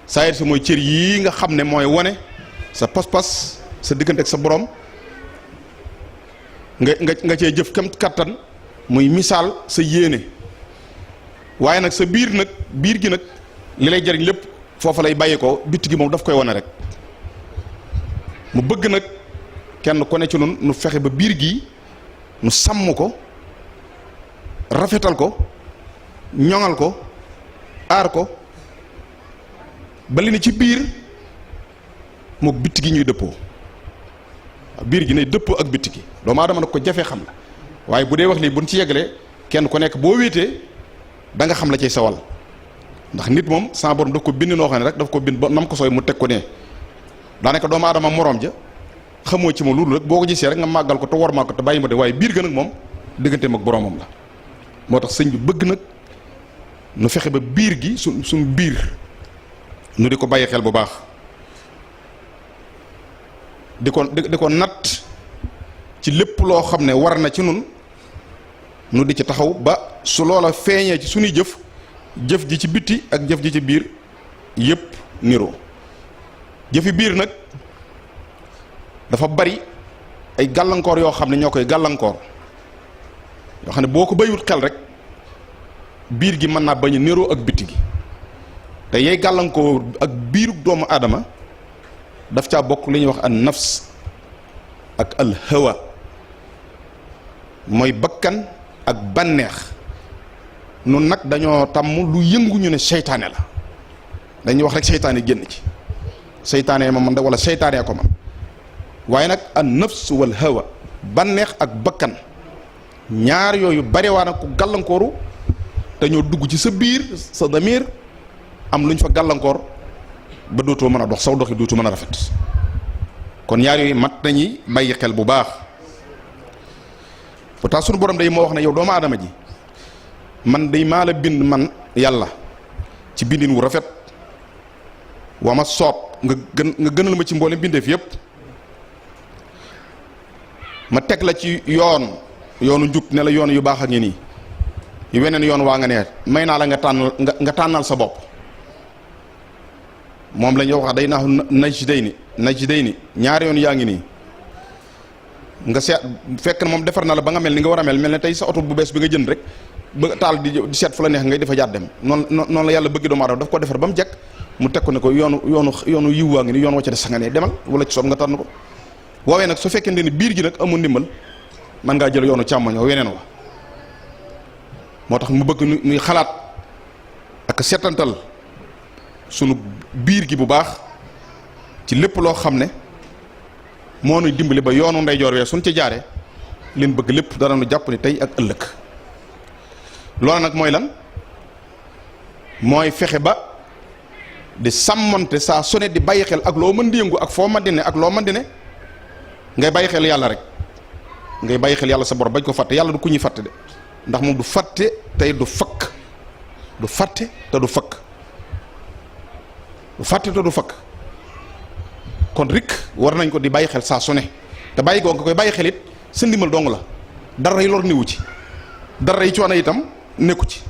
saahir si mooy cër yii nga xam ne mooy wane sa pas-pas sa diggante ak sa borom, nga cee jëf kam kattan muy misaal sa yéene waaye nag sa biir gi nag li lay jariñ lépp foofa lay bàyyi ko bitti gi moom daf koy wane rek mu bëgg nag kenn ku ne ci nun nu fexe ba biir gi nu sàmm ko rafetal ko ñoŋal ko aar ko ba li ne ci biir mook bitti gi ñuy dëppoo biir gi ne dëppoo ak bitti gi doomu aadama nag ko jafee xam la waaye bu dee wax lii buñ ci yeggalee kenn ku nekk boo wéetee da nga xam la cay sawal ndax nit moom sama borom daf ko bind noo xam ne rek daf ko bind ba nam ko sooy mu teg ko ne daanaka doomu aadama moroom ja xamoo ci ma loolu rek boo ko gisee rek nga màggal ko te wormaal ko te bàyyi ma de waaye biir ga nag moom digganteem ak boromam la moo tax sëñ bi bëgg nag nu fexe ba biir gi suñ biir nu di ko bàyyi xel bu baax di ko natt ci lépp loo xam ne war na ci nun nu di ci taxaw ba su loola feeñee ci suñuy jëf ji ci bitti ak jëf ji ci biir yépp niroo jëfi biir nag dafa bari ay gàllankoor yoo xam ne ñoo koy gàllankoor yoo xam ne boo ko bayut xel rek biir gi mën naa bañ a niroo ak bitti gi te yey gàllankoor ak biiru doomu aadama daf caa bokk li ñuy wax an nafs ak al hawa mooy bakkan ak bànneex nun nag dañoo tàmm lu yëngu ñu ne seytaane la dañuy wax rek seytaane génn ci seytaane ma man da wala seytaane ko man waaye nag an nafs wal hawa bànneex ak bakkan ñaar yooyu barewaa nag ku gàllankooru dañoo dugg ci sa biir sa damir am lu ñu fa gàllankoor ba dootoo mën a dox saw doxi dootu mën a rafet kon ñaar yooyu mat nañuy bàyyi xel bu baax pourtant sunu borom day moo wax ne yow doomu aadama ji man day maa la bind man yàlla ci bindin wu rafet waa ma soob nga gënal ma ci mboolem bindeef yépp ma teg la ci yoonu njub ne la yoon yu baax a ngi nii yu weneen yoon waa nga ne may naa la nga tànnal sa bopp moom la ñuy wax day naaxu najdayni ñaari yoon yaa ngi nii nga seet fekk na moom defar na la ba nga mel ni nga war a mel ne tey sa oto bu bees bi nga jënd rek ba taal di seet fu la neex ngay defa jaat dem noonu la yàlla bëgg doomu aadama daf ko defar ba mu jekk mu teg ko ne ko yoonu yiw waa ngi nii yoon wacca des sa nga ne demal wala ci soob nga tànn ko woowee nag su fekkente ni biir gi nag amul ndimbal man ngaa jël yoonu càmmoñ wa weneen wa moo tax mu bëgg nuy xalaat ak seetantal sunu biir gi bu baax ci lépp loo xam ne moo nuy dimbali ba yoonu ndeyjoor wee suñ ci jaaree leen bëgg lépp dara nu jàpp ni tey ak ëllëg loolu nag mooy lan mooy fexe ba di sàmmante saa su ne di bàyyi xel ak loo mën di yëngu ak foo mën di ne ak loo mën di ne ngay bàyyi xel yàlla rek ngay bàyyi xel yàlla sa borom bañ ko fàtte yàlla du ku ñuy fàtte de ndax moom du fàtte tey du fakk du fàtte te du fakk du fàtte te du fakk kon rik war nañ ko di bàyyi xel saa su ne te bàyyi goo nga koy bàyyi xel it sa ndimbal dong la dara yi lor niwu ci dara yi coono itam nekku ci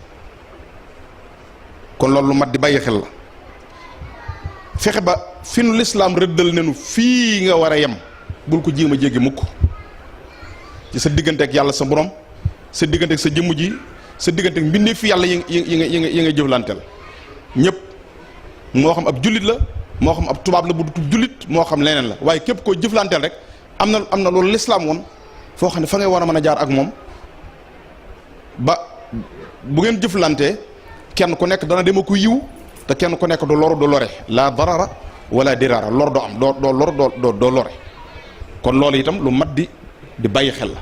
kon loolu lu mat di bàyyi xel la fexe ba fi nu lislaam rëddal nenu fii nga war a yem bul ko jéem a jéggi mukk ci sa digganteek yàlla sa borom sa digganteek sa jëmm ji sa digganteek mbindeef fi yàlla yi nga jëflanteel ñëpp moo xam ab jullit la moo xam ab tubaab la bu dutub jullit moo xam leneen la waaye képp koo jëflanteel rek am na loolu lislaam woon foo xam ne fa ngay war a mën a jaar ak moom ba bu ngeen jëflantee kenn ku nekk dana dema ko yiw te kenn ku nekk du loru du lore la darara wala dirara lor doo am doo lor doo lore kon loolu itam lu mat di bàyyi xel la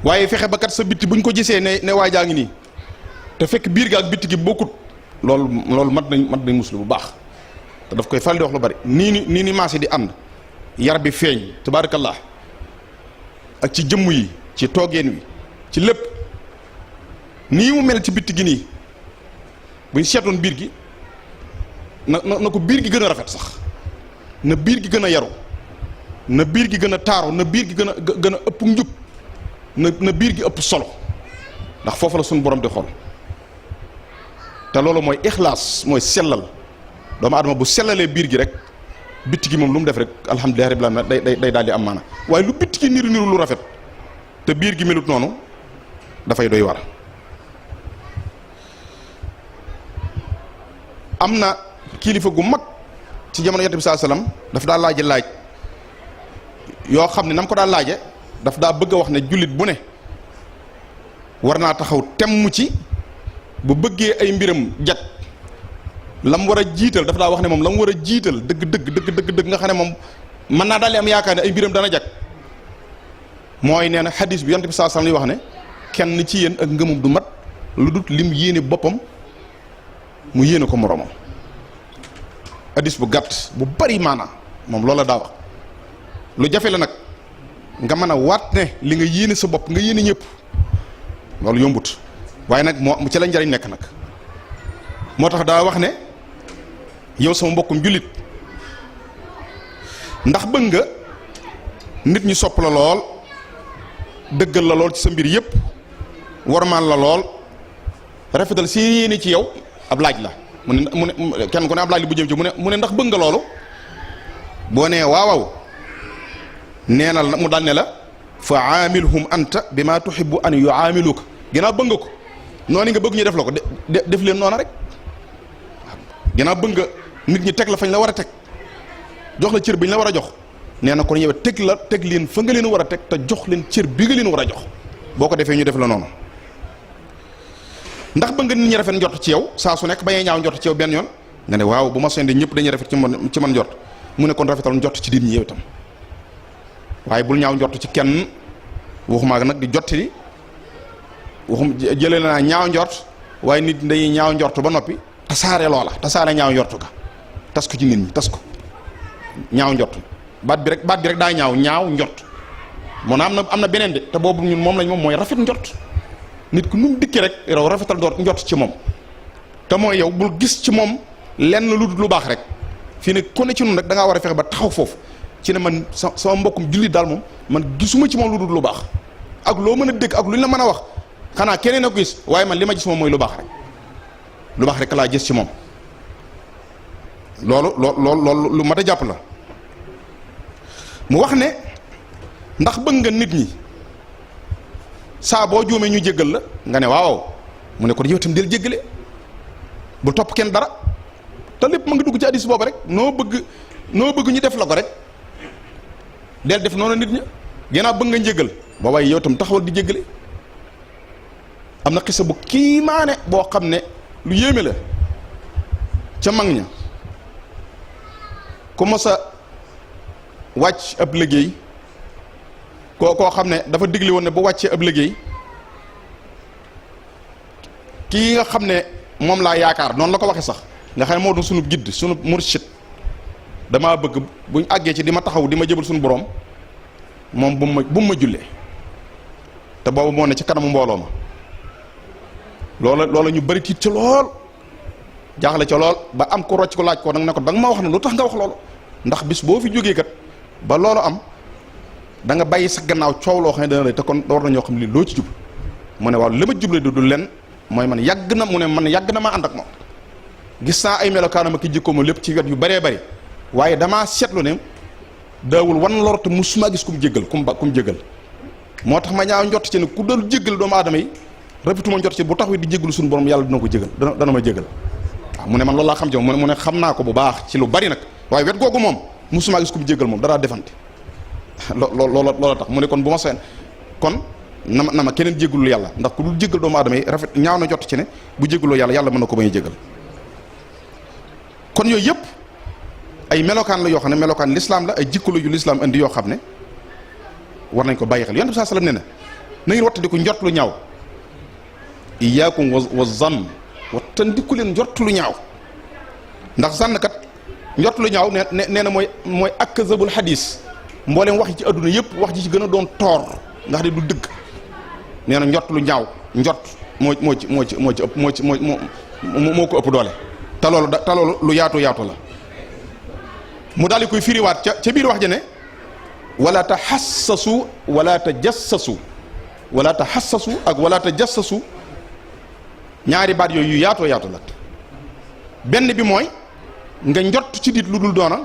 waaye fexe ba kat sa bitti buñ ko gisee ne waa jaa ngi nii te fekk biir ga ak bitti gi bokkut loolu mat nañ muslu bu baax te daf koy fal di wax lu bari nii ni maase di ànd yar bi feeñ tabaarakallah ak ci jëmm yi ci toogeen wi ci lépp nii mu mel ci bitti gi nii buñ seetoon biir gi na ko biir gi gën a rafet sax na biir gi gën a yaru na biir gi gën a taaru na biir gi gën a ëpp njub na biir gi ëpp solo ndax foofu la suñu borom di xool te loolu mooy ixlaas mooy sellal doomu adama bu sellalee biir gi rek bitti gi moom lu mu def rek alhamdulilah rabbil alamin day daal di am maana waaye lu bitti gi niru lu rafet te biir gi melut noonu dafay doy war am na kilifa gu mag ci jamono Yonent bi sallallahu alayhi wasallam daf daa laaj yoo xam ne nam ko daa laaje daf daa bëgg a wax ne jullit bu ne war naa taxaw temm ci bu bëggee ay mbiram jag lam war a jiital dafa daa wax ne moom lam war a jiital dëgg nga xam ne moom mën naa daal di am yaakaar ne ay mbiram dana jag mooy nee na xadis bi Yonent bi sallallahu alayhi wasallam li wax ne kenn ci yéen ak ngëmum du mat lu dut lim yéene boppam mu yéene ko moroomam. hadis bu gàtt bu bari maanaam moom loola daa wax lu jafe la nag nga mën a waat ne li nga yéene sa bopp nga yéene ñëpp loolu yombut waaye nag moo ci la njariñ nekk nag moo tax daa wax ne yow sama mbokkum jullit ndax bëgg nga nit ñi sopp la lool dëggal la lool ci sa mbir yëpp warmaan la lool rafetal si yéene ci yow ab laaj la mu ne kenn ku ne ab laaj li bu jëm ci mu ne ndax bëgg nga loolu boo nee waaw nee na mu daal ne la fa aamilhum anta bima tuhibbu an yuaamiluka ginnaaw bëgg nga ko noonu nga bëgg ñu def la ko def leen noona rek ginnaaw bëgg nga nit ñi teg la fañ la war a teg jox la cër bi ñu la war a jox nee na kon yow teg leen fa nga leen war a teg te jox leen cër bi nga leen war a jox boo ko defee ñu def la noonu ndax bëgg nga nit ñi rafet njort ci yow saa su nekk bañee ñaaw njort ci yow benn yoon nga ne waaw bu ma seen di ñëpp dañuy rafet ci man njort mu ne kon rafetal njort ci nit ñi yow itam waaye bul ñaaw njort ci kenn waxuma nag di jotti jëlee naa ñaaw njort waaye nit ñi dañuy ñaaw njort ba noppi tasaare loola tasaare ñaaw njort ga tas ko ci nit ñi tas ko ñaaw njort baat bi rek daa ñaaw njort moo na am na beneen de te boobu ñun moom lañ moom mooy rafet njort nit ku nu mu dikkee rek yow rafetal njort ci moom te mooy yow bul gis ci moom lenn lu baax rek fii ne ku ne ci nun rek da ngaa war a fexe ba taxaw foofu ci ne man sama mbokkum jullit daal moom man gisuma ci moom lu dul lu baax ak loo mën a dégg ak lu ñu la mën a wax xanaa keneen a ko gis waaye man li ma gis moom mooy lu baax rek laa gis ci moom loolu lu mat a jàpp la mu wax ne ndax bëgg nga nit ñi saa boo juumee ñu jéggal la nga ne waaw mu ne ko yow itam del jéggale bu topp kenn dara te lépp ma nga dugg ci hadiis boobu rek noo bëgg ñu def la ko rek del def noonu nit ña ginnaaw bëgg nga njéggal ba waaye yow itam taxawal di jéggale am na xisa bu kiimaane boo xam ne lu yéeme la ca mag ña ku mos a wàcc ab liggéey koo xam ne dafa digle woon ne bu wàccee ab liggéey kii nga xam ne moom laa yaakaar noonu la ko waxee sax nga xam ne moo doon sunu gidd sunu murshid damaa bëgg buñ àggee ci di ma taxaw di ma jëbal suñu borom moom bu ma jullee te boobu moo ne ci kanamu mbooloo ma loola ñu bari tiit ca lool jaaxle ca lool ba am ko rocc ko laaj ko nag ne ko da nga ma wax ne lu tax nga wax loolu ndax bis boo fi jógee kat ba loolu am da nga bàyyi sa gannaaw coow loo xam ne dana lay te kon war na ñoo xam ne loo ci jub mu ne waaw li ma juble du len mooy man yàgg na maa ànd ak moom gis naa ay melokaanam ak jikkoom lépp ci wet yu bëree bëri waaye damaa seetlu ne daawul wan lor te musuma gis kum jéggal kum jéggal moo tax ma ñaaw njort ci ne ku dal jéggal doomu aadama yi rafetuma njort ci bu tax wi di jéggalu suñu borom yàlla dina ko jéggal dana ma jéggal waaw mu ne man loolu laa xam ci moom mu ne xam naa ko bu baax ci lu bari nag waaye wet googu moom musuma gis kum jéggal moom daraa defante loola tax mu ne kon bu ma seen kon na ma keneen jéggalul yàlla ndax ku dul jéggal doomu aadama yi rafet ñaaw na jot ci ne bu jéggaloo yàlla mën na ko bañ a jéggal kon yooyu yëpp ay melokaan la yoo xam ne melokaan lislaam la ay jikko yu lislaam indi yoo xam ne war nañ ko bàyyi xel Yonent bi sallallahu alayhi wasallam na ngeen wattandiku njort lu ñaaw iyaakum wa zann wattandiku leen njort lu ñaaw ndax zann kat njort lu ñaaw nee na mooy akzabul xadiis mbooleem wax yi ci adduna yëpp wax ji ci gën a doon toor ndax de du dëgg nee na njort lu ñaaw njort moo ko ëpp doole te loolu lu yaatu la mu daal di koy firiwaat ca biir wax ja ne wala taxassasu wala tajassasu ak wala tajassasu ñaari baat yooyu yu yaatoo yaatu la benn bi mooy nga njort ci nit lu dul doona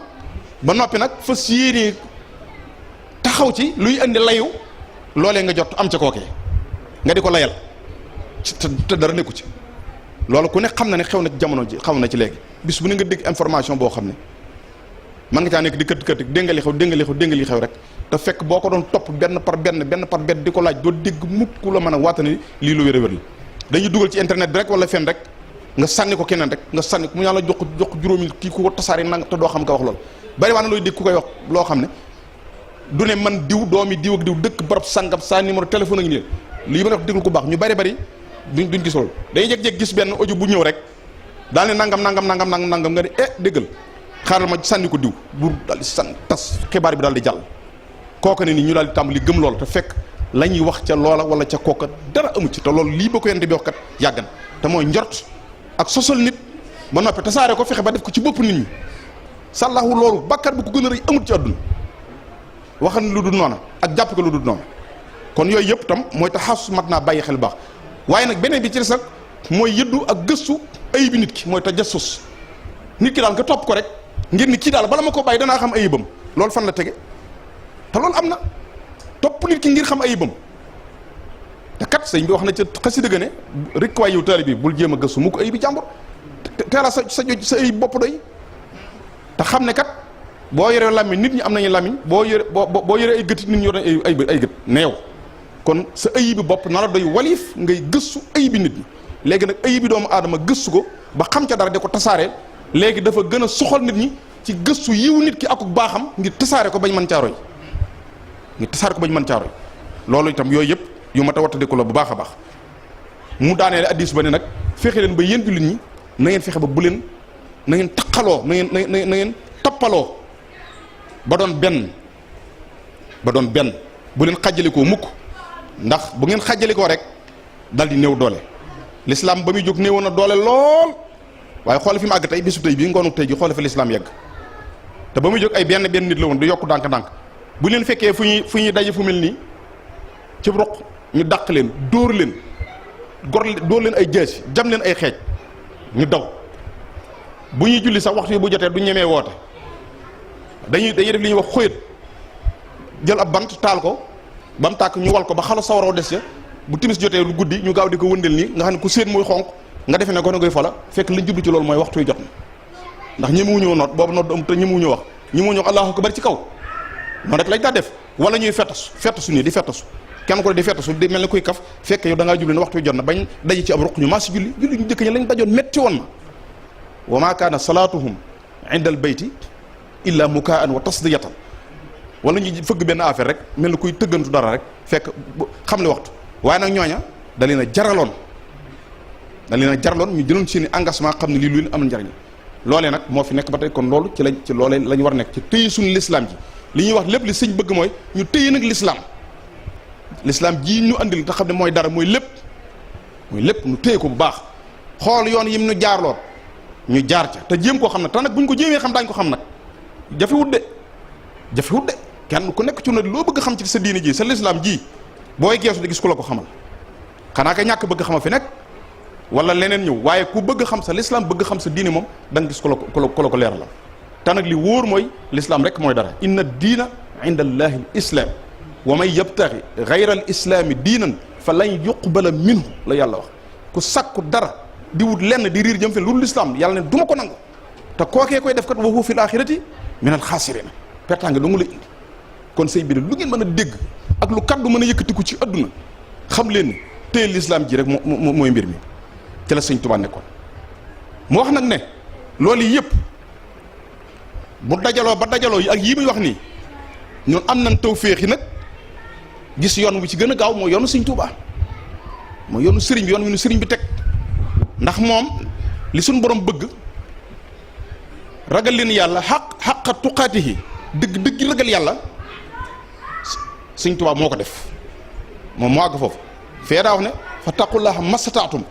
ba noppi nag fas yéene taxaw ci luy indi layu loolee nga jot am ca kookee nga di ko layal te dara nekku ci loolu ku ne xam na ne xew na ci jamono ji xaw na ci léegi bis bu ne nga dégg information boo xam ne mën nga caa nekk di kët kët dégg nga li xew rek te fekk boo ko doon topp benn par benn di ko laaj doo dégg mukk la mën a waata ni lii lu wér a wér la dañuy dugal ci internet bi rek wala fenn rek nga sànni ko keneen rek nga sànni ko mu yàlla jox juróomi kii ku ko tasaare nang te doo xam ka wax loolu bari waa na looy dégg ku koy wax loo xam ne du ne man diw doomi diw ak diw dëkk barab sangam sa numéro téléphone ak nii lii ma wax déglu ko baax ñu bari duñ gis loolu dañuy jékki-jékki gis benn audio bu ñëw rek daal ne nangam nga ne déggal xaaral ma sànni ko diw bu daal di tas xibaar bi daal di jàll kooka ne ni ñu daal di tàmbali gëm loola te fekk la ñuy wax ca loola wala ca kooka dara amu ci te loolu lii ba ko yente bi wax kat yàgg na te mooy njort ak sosal nit ba noppi tasaare ko fexe ba def ko ci bopp nit ñi sàllahu loolu bàkkaar bu ko gën a rëy amut ci àdduna waxan lu dul noona ak jàpp ko lu dul noona kon yooyu yëpp tam mooy taxasus mat naa bàyyi xel baax waaye nag beneen bi ci des nag mooy yëddu ak gëstu ayib bi nit ki mooy tajassus nit ki daal nga topp ko rek ngir ni kii daal bala ma ko bàyyi danaa xam ayibam loolu fan la tege te loolu am na topp nit ki ngir xam ayibam te kat sëñ bi wax na ca xasida ga ne rek waay yow taali bi bul jéem a gëstu mu ko ayibi jàmbur teela sa ayib bopp doy te xam ne kat boo yoree làmmiñ nit ñi am nañu làmmiñ boo yoree ay gët nit ñi yor ay gët neew kon sa ayibi bopp na la doy walif ngay gëstu ayibi nit ñi léegi nag ayibi doomu aadama gëstu ko ba xam ca dara di ko tasaareel léegi dafa gën a soxal nit ñi ci gëstu yiw nit ki ak baaxam ngir tasaare ko bañ mën caaroy loolu itam yooyu yëpp yu ma ta wattandiku la bu baax a baax mu daaneel addis ba ne nag fexe leen ba yéen jullit ñi na ngeen fexe ba bu leen na ngeen taqaloo na ngeen tappaloo ba doon benn bu leen xàjjalikoo mukk ndax bu ngeen xàjjalikoo rek dal di néew doole l'islam ba muy jóg néewoon na doole lool waaye xoole fi mu àgg tey bisu tey bii ngoonu tey ji xoole fa l'islam yegg te ba muy jóg ay benn nit la woon du yokk ndànk-ndànk bu leen fekkee fu ñuy daje fu mel nii ci roq ñu dàq leen dóor leen dóor leen ay jaasi jam leen ay xeej ñu daw bu ñuy julli sax waxtu yi bu jotee du ñemee woote dañuy def li ñuy wax xóyat jël ab bant taal ko ba mu tàkk ñu wal ko ba xala sawaroo des ca bu timis jotee lu guddi ñu gaaw di ko wëndeel nii nga xam ne ku séen muy xonq nga defe ne ko ne koy fola fekk lañ jublu ci loolu mooy waxtu yi jot na ndax ñemewuñoo noot boobu noot am te ñemewuñoo wax ñemewuñoo wax allahu akbar ci kaw noonu rek lañ daa def wala ñuy fettasu nii di fettasu kenn ko di fettasu di mel ni kuy kaf fekk yow da ngaa jublu ne waxtu yi jot na bañ daje ci ab ruq ñu maa si julli ñu jëkk ñi lañ dajoon metti woon ma wa ma kaana salaatuhum inda al bayti illa mukaan wa tasdiyatan wala ñu fëgg benn affaire rek mel ni kuy tëggantu dara rek fekk xam li waxtu waaye nag ñooña da leen a jaraloon ñu jëloon seen i engagement xam ne lii lu leen am njariñ loolee nag moo fi nekk ba tey kon loolu ci loolee la ñu war a nekk ci téye suñu lislaam ji li ñuy wax lépp li sëñ bëgg mooy ñu téye nag lislaam jii ñu andil te xam ne mooy dara mooy lépp ñu téye ko bu baax xool yoon yim ñu jaarloon ñu jaar ca te jéem koo xam ne te nag bu ñu ko jéemee xam daañu ko xam nag jafewut de kenn ku nekk ci ne loo bëgg xam ci sa diine ji sa lislaam ji booy geesu di gis ku la ko xamal xanaa ka ñàkk bëgg xama fi nekk wala leneen ñëw waaye ku bëgg xam sa lislaam bëgg xam sa diine moom da nga gis ku la ko leeral la te nag li wóor mooy lislaam rek mooy dara inna diina inda allahi al islam wa man yabtaxi gayra al islaami diinan fa lan yuqbala minhu la yàlla wax ku sakku dara di wut lenn di riir jëm fe loolu lislaam yàlla ne du ma ko nangu te kookee koy def kat wa huwa fil axirati min al xaasirina pertaange dong la indi kon sëy bi lu ngeen mën a dégg ak lu kaddu mën a yëkkatiku ci adduna xam leen ni téye lislaam ji rek mooy mbir mi ci la sëñ Tuubaa nekkoon mu wax nag ne loolu yëpp bu dajaloo ba dajaloo yi ak yii muy wax nii ñun am nañ tawféex yi nag gis yoon wu ci gën a gaaw mooy yoonu sëñ Tuubaa mooy yoonu sëriñ bi yoon wi nu sëriñ bi teg ndax moom li suñ borom bëgg ragal leen yàlla xaqa tuqaatihi dëgg ragal yàlla sëñ Tuubaa moo ko def moom moo àgg foofu fee daa wax ne fa taqullaha masataatum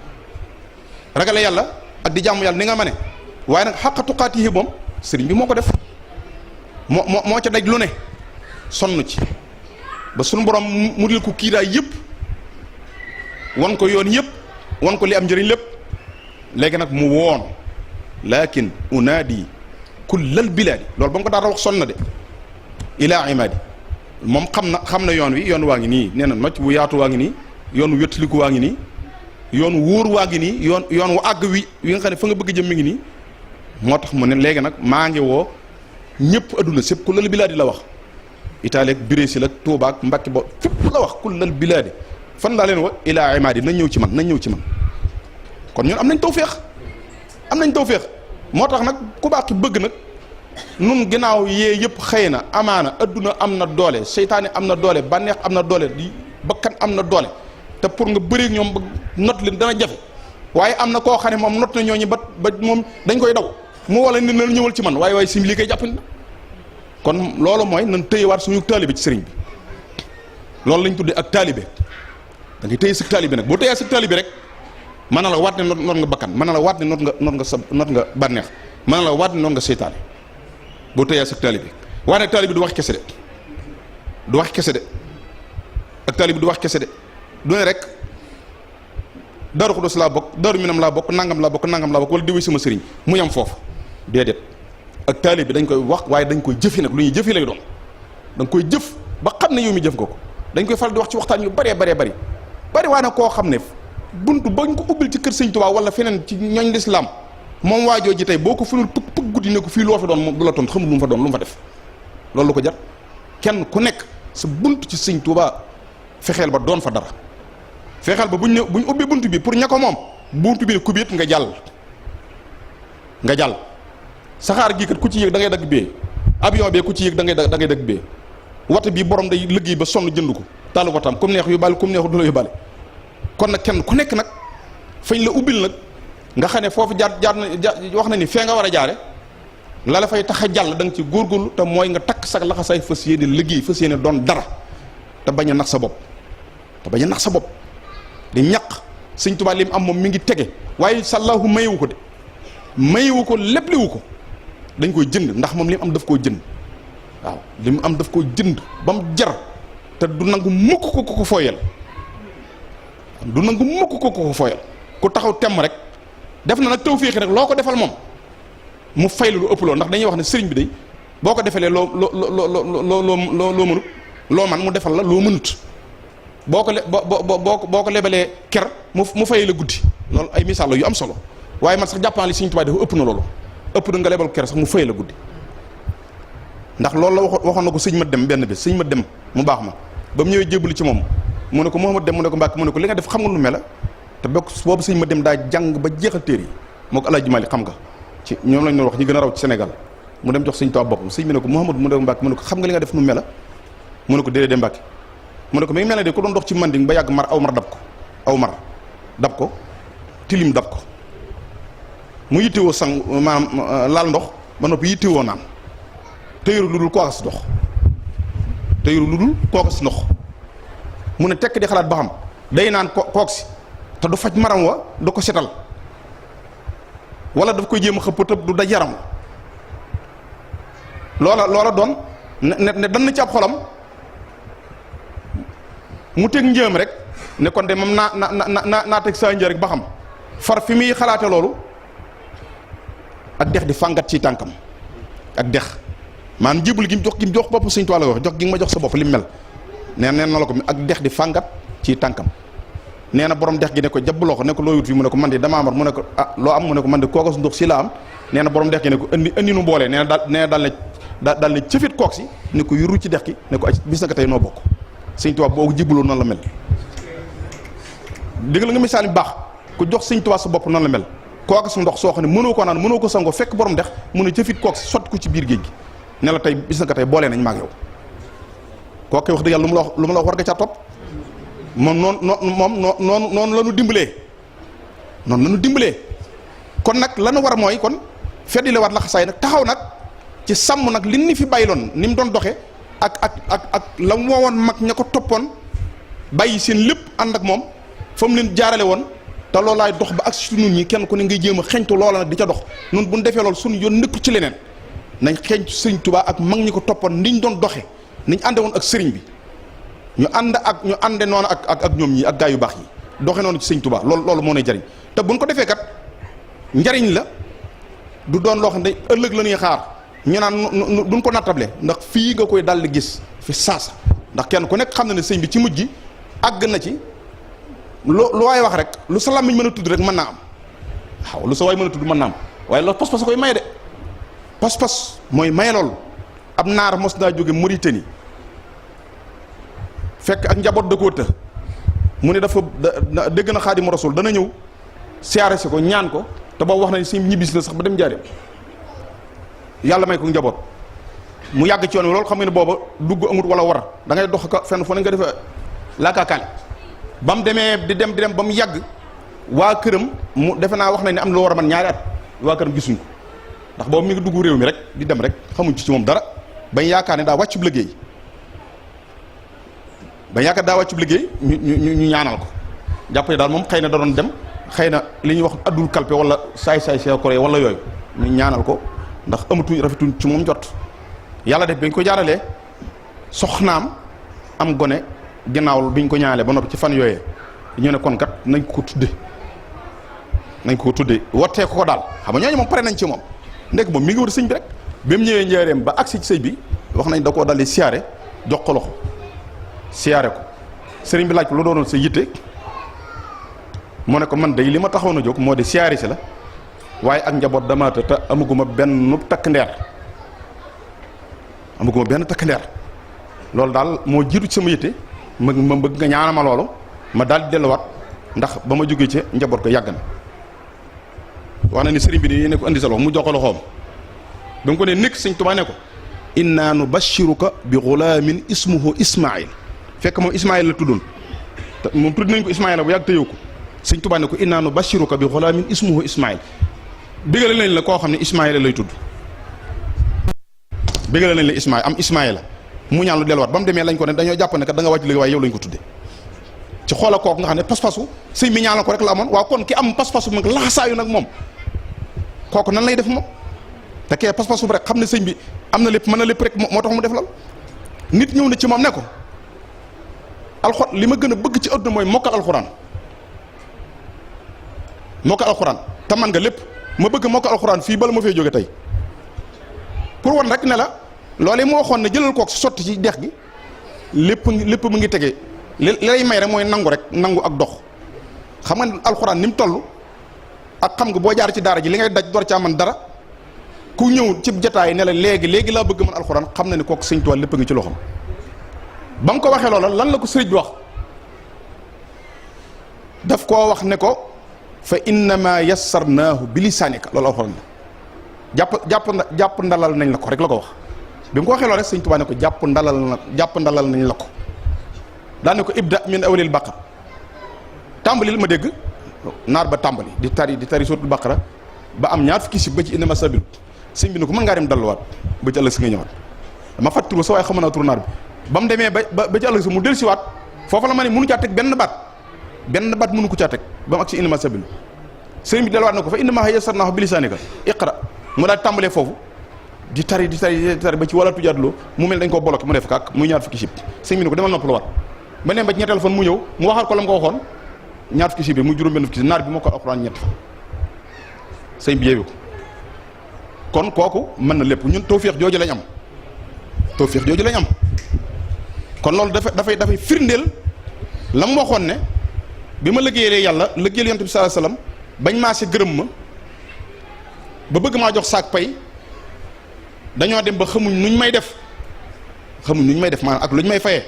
ragale yàlla ak di jàmm yàlla ni nga ma ne waaye nag xaqa tuqaatihi moom sëriñ bi moo ko def moo ca daj lu ne sonn ci ba suñu borom mu dil ko kiiraay yëpp wan ko yoon yëpp wan ko li am njëriñ lépp léegi nag mu woon lakin unaadi kullal bilaadi loolu ba mu ko daara wax sonn na de ilaa imaadi moom xam na yoon wi yoon waa ngi nii nee na nocc bu yaatu waa ngi nii yoon wu wéttaliku waa ngi nii yoon wóor waa ngi nii yoon wu àgg wi nga xam ne fa nga bëgg jëm mi ngi nii moo tax mu ne léegi nag maa ngi woo ñëpp adduna sépp ku lal bilaadi la wax Italie ak Brésil ak Touba ak Mbacke ba fépp la wax ku lal bilaadi fan laa leen wa ilaa imaadi nañ ñëw ci man nañ ñëw ci man kon ñun am nañ tawféex moo tax nag ku baax ki bëgg nag nun ginnaaw yee yëpp xëy na amaana adduna am na doole seytaane am na doole bànneex am na doole di bakkan am na doole te pour nga bëreeg ñoom ba not leen dana jafe waaye am na koo xam ne moom not na ñooñu ba moom dañ koy daw mu wala ni na ñëwal ci man waaye sim lii koy jàppandi na kon loolu mooy nan tëyewaat suñu taalibe ci sëriñ bi loolu lañ tuddee ak taalibe da ngay tëye sa taalibe nag boo tëyee sa taalibe rek mën na la waat ne not nga bakkan mën na la waat ne not nga bànneex mën na la waat ne not nga seytaane boo tëyee sa taalibe waaye nag taalibe du wax kese de ak taalibe du wax kese de du ne rek Daaru Xudoos laa bokk Daaru Minam laa bokk nangam laa bokk wala diwee sama sëriñ mu yam foofu déedéet ak taalibe bi dañ koy wax waaye dañ koy jëfi nag lu ñuy jëfi lay doon da nga koy jëf ba xam ne yow mi jëf nga ko dañ koy faral di wax ci waxtaan yu bari waaye nag koo xam ne buntu bañ ko ubbil ci kër Sëñ Tuubaa wala feneen ci ñooñ lislaam moom waajoo ji tey boo ko funul pëgg guddi ne ko fii loo fa doon moom du la toon xamul lu mu fa doon lu mu fa def loolu lu ko jar kenn ku nekk sa bunt ci Sëñ Tuubaa fexeel ba doon fa dara fexeel ba buñ ubbi bunt bi pour ña ko moom bunt bi ku biit nga jàll saxaar gii kat ku ci yéeg da ngay dagg bee avion bee ku ci yéeg da ngay dagg bee wata bii borom day liggéey ba sonn jënd ko taalu watam comme neex yu bàle comme neexu du la yu bàle kon nag kenn ku nekk nag fañ la ubbil nag nga xam ne foofu jaar na wax na ni fee nga war a jaare la fay tax a jàll da nga ci góorgóorlu te mooy nga takk sax laxasaay fas yéene liggéey fas yéene doon dara te bañ a nax sa bopp di ñaq Sëñ Tuubaa li mu am moom mi ngi tege waaye sàllaahu mayewu ko de mayewu ko lépp liwu ko dañ koy jënd ndax moom li mu am daf koo jënd waaw li mu am daf koo jënd ba mu jar te du nangu mukk ko fooyal ku taxaw temm rek def na nag tawféexi rek loo ko defal moom mu fay lu ëpp loolu ndax dañuy wax ne sëriñ bi day boo ko defalee loo mënut loo man mu defal la loo mënut boo ko lebalee ker mu fayee la guddi loolu ay misaal la yu am solo waaye man sax jàppaan li Sëñ Tuubaa dafa ëpp na loolu ëpp na nga lebal ker sax mu fayee la guddi ndax loolu la waxoon na ko sëñ ma dem benn bi sëñ ma dem mu baax ma ba mu ñëwee jébbalu ci moom mu ne ko Mouhamad dem mu ne ko Mbàkke mu ne ko li nga def xam nga lu mel te bokk boobu sëñ ma dem daa jàng ba jeexal téere yi moo ko Alaaji Maalik xam nga ci ñoom lañ doon wax ñi gën a raw ci Sénégal mu dem jox Sëñ Tuubaa boppam sëñ bi ne ko Mouhamad mu ne ko Mbàkke mu ne ko xam nga li nga def nu mel mu ne ko déedéet dem Mbàkke mu ne ko mi ngi mel ne de ku doon dox ci manding ba yàgg mar aw mar dab ko tilim dab ko mu yittewoo sang maanaam laal ndox ba noppi yittewoo naan te yoru lu dul kooka si ndox mu ne tekk di xalaat ba xam day naan kook si te du faj maram wa du ko setal wala daf koy jéem a xëpp tëb du daj yaram loola doon ne dan na ci ab xolam mu teg njéem rek ne kon de moom naa teg saa njëriñ rek ba xam far fi muy xalaate loolu ak dex di fàngat ci tànkam ak dex maanaam jébul gi mu jox bopp Sëñ Tuubaa la wax jox gi nga ma jox sa bopp li mu mel neen na la ko ak dex di fàngat ci tànkam nee na borom dex gi ne ko jàpp loxo ne ko loo wut fii mu ne ko man de damaa mar mu ne ko loo am mu ne ko man de kooku ndox si la am nee na borom dex gi ne ko indi nu boole nee na daal ne cëfit kook si ne ko yuru ci dex gi ne ko bis na ko tey noo bokk Sëñ Tuubaa boo ko jébbaloo noonu la mel dégg la nga misaal yu baax ku jox Sëñ Tuubaa sa bopp noonu la mel kooku su ndox soo xam ne mënoo ko naan mënoo ko sangoo fekk borom dex mu ne cëfit kook si sotti ko ci biir géej gi ne la tey bis na ko tey boolee nañ maag yow kooku wax dëgg yàlla lu mu la wax war nga caa topp moom noonu la ñu dimbalee kon nag la ñu war mooy kon feddi la waat la xasaay nag taxaw nag ci sàmm nag li ni fi bàyyiloon ni mu doon doxe ak la mu woowoon mag ña ko toppoon bàyyi seen lépp ànd ak moom fa mu leen jaarale woon te loolaay dox ba ak si nun ñi kenn ku ne ngay jéem a xeñtu loola nag di ca dox nun bu ñu defee loolu suñu yoon nëkku ci leneen nañ xeñtu Sëriñ Tuubaa ak mag ñi ko toppoon niñ doon doxe niñ ànde woon ak sëriñ bi ñu ànde noonu ak ñoom ñi ak gaa yu baax yi doxe noonu ci Sëriñ Tuubaa loolu moo ne jariñ te buñ ko defee kat njariñ la du doon loo xam ne ëllëg la ñuy xaar ñu naan duñ ko nattable ndax fii nga koy daldi gis fi saasa ndax kenn ku nekk xam na ne sëñ bi ci mujj gi àgg na ci lu waay wax rek lu sa làmmiñ mën a tudd rek mën naa am waaw lu sa waay mën a tudd mën naa am waaye loolu pas-pas koy may de pas-pas mooy maye lool. ab naar mos naa jóge Mauritanie fekk ak njaboot da koo të mu ne dafa dégg na Xaadimu Rasuul dana ñëw siyaare si ko ñaan ko te boobu wax na si ñibbisi na sax ba dem Njaaréem yàlla may ko njaboot mu yàgg ci yoon wi loolu xam nga ne booba dugg amut wala war da ngay dox ka fenn fu ne nga defe laakaakaale ba mu demee di dem ba mu yàgg waa këram mu defe naa wax nañ ne am na lu war a man ñaari at waa këram gisuñ ko ndax boobu mi ngi dugg réew mi rek di dem rek xamuñ ci moom dara bañ yaakaar ne daa wàccub liggéey ñu ñaanal ko jàpp ne daal moom xëy na da doon dem xëy na li ñuy wax addul kalpe wala saay-saay seekore wala yooyu ñu ñaanal ko ndax amatuñ rafetuñ ci moom jot yàlla def bañ ko jaaralee soxnaam am gone ginnaaw biñ ko ñaanalee ba noppi ci fan yooyee ñu ne kon kat nañ ko tudde wottee ko daal xam nga ñooñu moom pare nañ ci moom ndek moom mi ngi wër sëñ bi rek ba mu ñëwee njaareem ba agsi ci sëñ bi wax nañ da koo daldi siyaare jox ko loxo siyaare ko sëriñ bi laaj ko lu doonoon sa yitte mu ne ko man day li ma taxawoon a jóg moo di siyaare si la waaye ak njaboot damaata te amaguma benn takk ndeer loolu daal moo jiitu ci sama yitte ma bëgg nga ñaanal ma loolu ma daal di delluwaat ndax ba ma jógee ci njaboot ko yàgg na wax na ni sëriñ bi nii ne ko andi sa loxo mu jox ko loxoom ba nga ko ne nekk sëñ Tuubaa ne ko inna nubashiruka bi ghulamin ismuhu Ismaïl fekk moom Ismaïl la tuddoon te moom tudd nañ ko Ismaïl bu yàgg te yow ko sëñ Tuubaa ne ko inna nubashiruka bi ghulamin ismuhu Ismaïl bégale nañ la koo xam ne Ismaïl lay tudd bégale nañ la Ismaïl am Ismaïl la mu ñaan lu delluwaat ba mu demee lañ ko ne dañoo jàpp ne kat da nga wàcc léegi waaye yow lañ ko tudde ci xoola kooku nga xam ne pas-pasu sëñ mi ñaanal ko rek la amoon waaw kon ki am pas-pasu nag laxasaayu nag moom kooku nan lay def moom te kee pas-pasu rek xam ne sëñ bi am na lépp mën na lépp rek moo tax mu def lal nit ñëw na ci moom ne ko li ma gën a bëgg ci àdduna mooy mokkal alxuraan te man nga lépp ma bëgg mokkal alxuraan fii bala ma fee jóge tey pour wan rek ne la loolee moo waxoon ne jëlal kook sotti ci dex gi lépp mu ngi tege li lay may rek mooy nangu ak dox xam nga alxuraan ni mu toll ak xam nga boo jaar ci daara ji li ngay daj door caa man dara ku ñëw ci jotaay ne la léegi laa bëgg man alxuraan xam na ne kooku sëñ Tuubaa lépp a ngi ci loxoom ba mu ko waxee loola lan la ko sëriñ bi wax daf koo wax ne ko fa innama yassarnaahu bi lisaanika loolu alxuraan la jàpp ndalal nañ la ko rek la ko wax bi mu ko waxee loolu rek sëñ Tuubaa ne ko jàpp ndalal nañ la ko daan ne ko ibda min awlil baqara tàmbalil ma dégg naar ba tàmbali di tari suratul baqara ba am ñaar fukki si ba ci innama sabilu sëñ bi ne ko mën ngaa dem dalluwaat ba ci ëllëg si nga ñëwaat dama fàttali sa waaye xam naa turu naar bi ba mu demee ba ci ëllëg si mu del siwaat foofu la ma ne mënu caa teg benn baat mënu ko caa teg ba mu ak si innama sabilu sëñ bi delluwaat na ko fa innamaa yassarnaahu bi lisaanika iqra mu daal tàmbalee foofu di tari ba ci wala tujaadloo mu mel dañ koo bloqué mu def kàkk muy ñaar fukki sib sëñ bi ne ko demal noppaluwaat ba ne ba ci ñetteel fan mu ñëw mu waxal ko la mu ko waxoon ñaar fukki sib bi muy juróom benn fukki si naar bi moo ko alxuraan ñett fan sëñ bi yeewu ko kon kooku mën na lépp ñun tawféex jooju lañ am kon loolu dafay firndeel la mu waxoon ne bi ma liggéeyee yàlla liggéeyal yonent bi sallallahu alayhi wasallam bañ maa si gërëm ma ba bëgg maa jox saak pay dañoo dem ba xamuñ nuñ may def maanaam ak luñ may fayee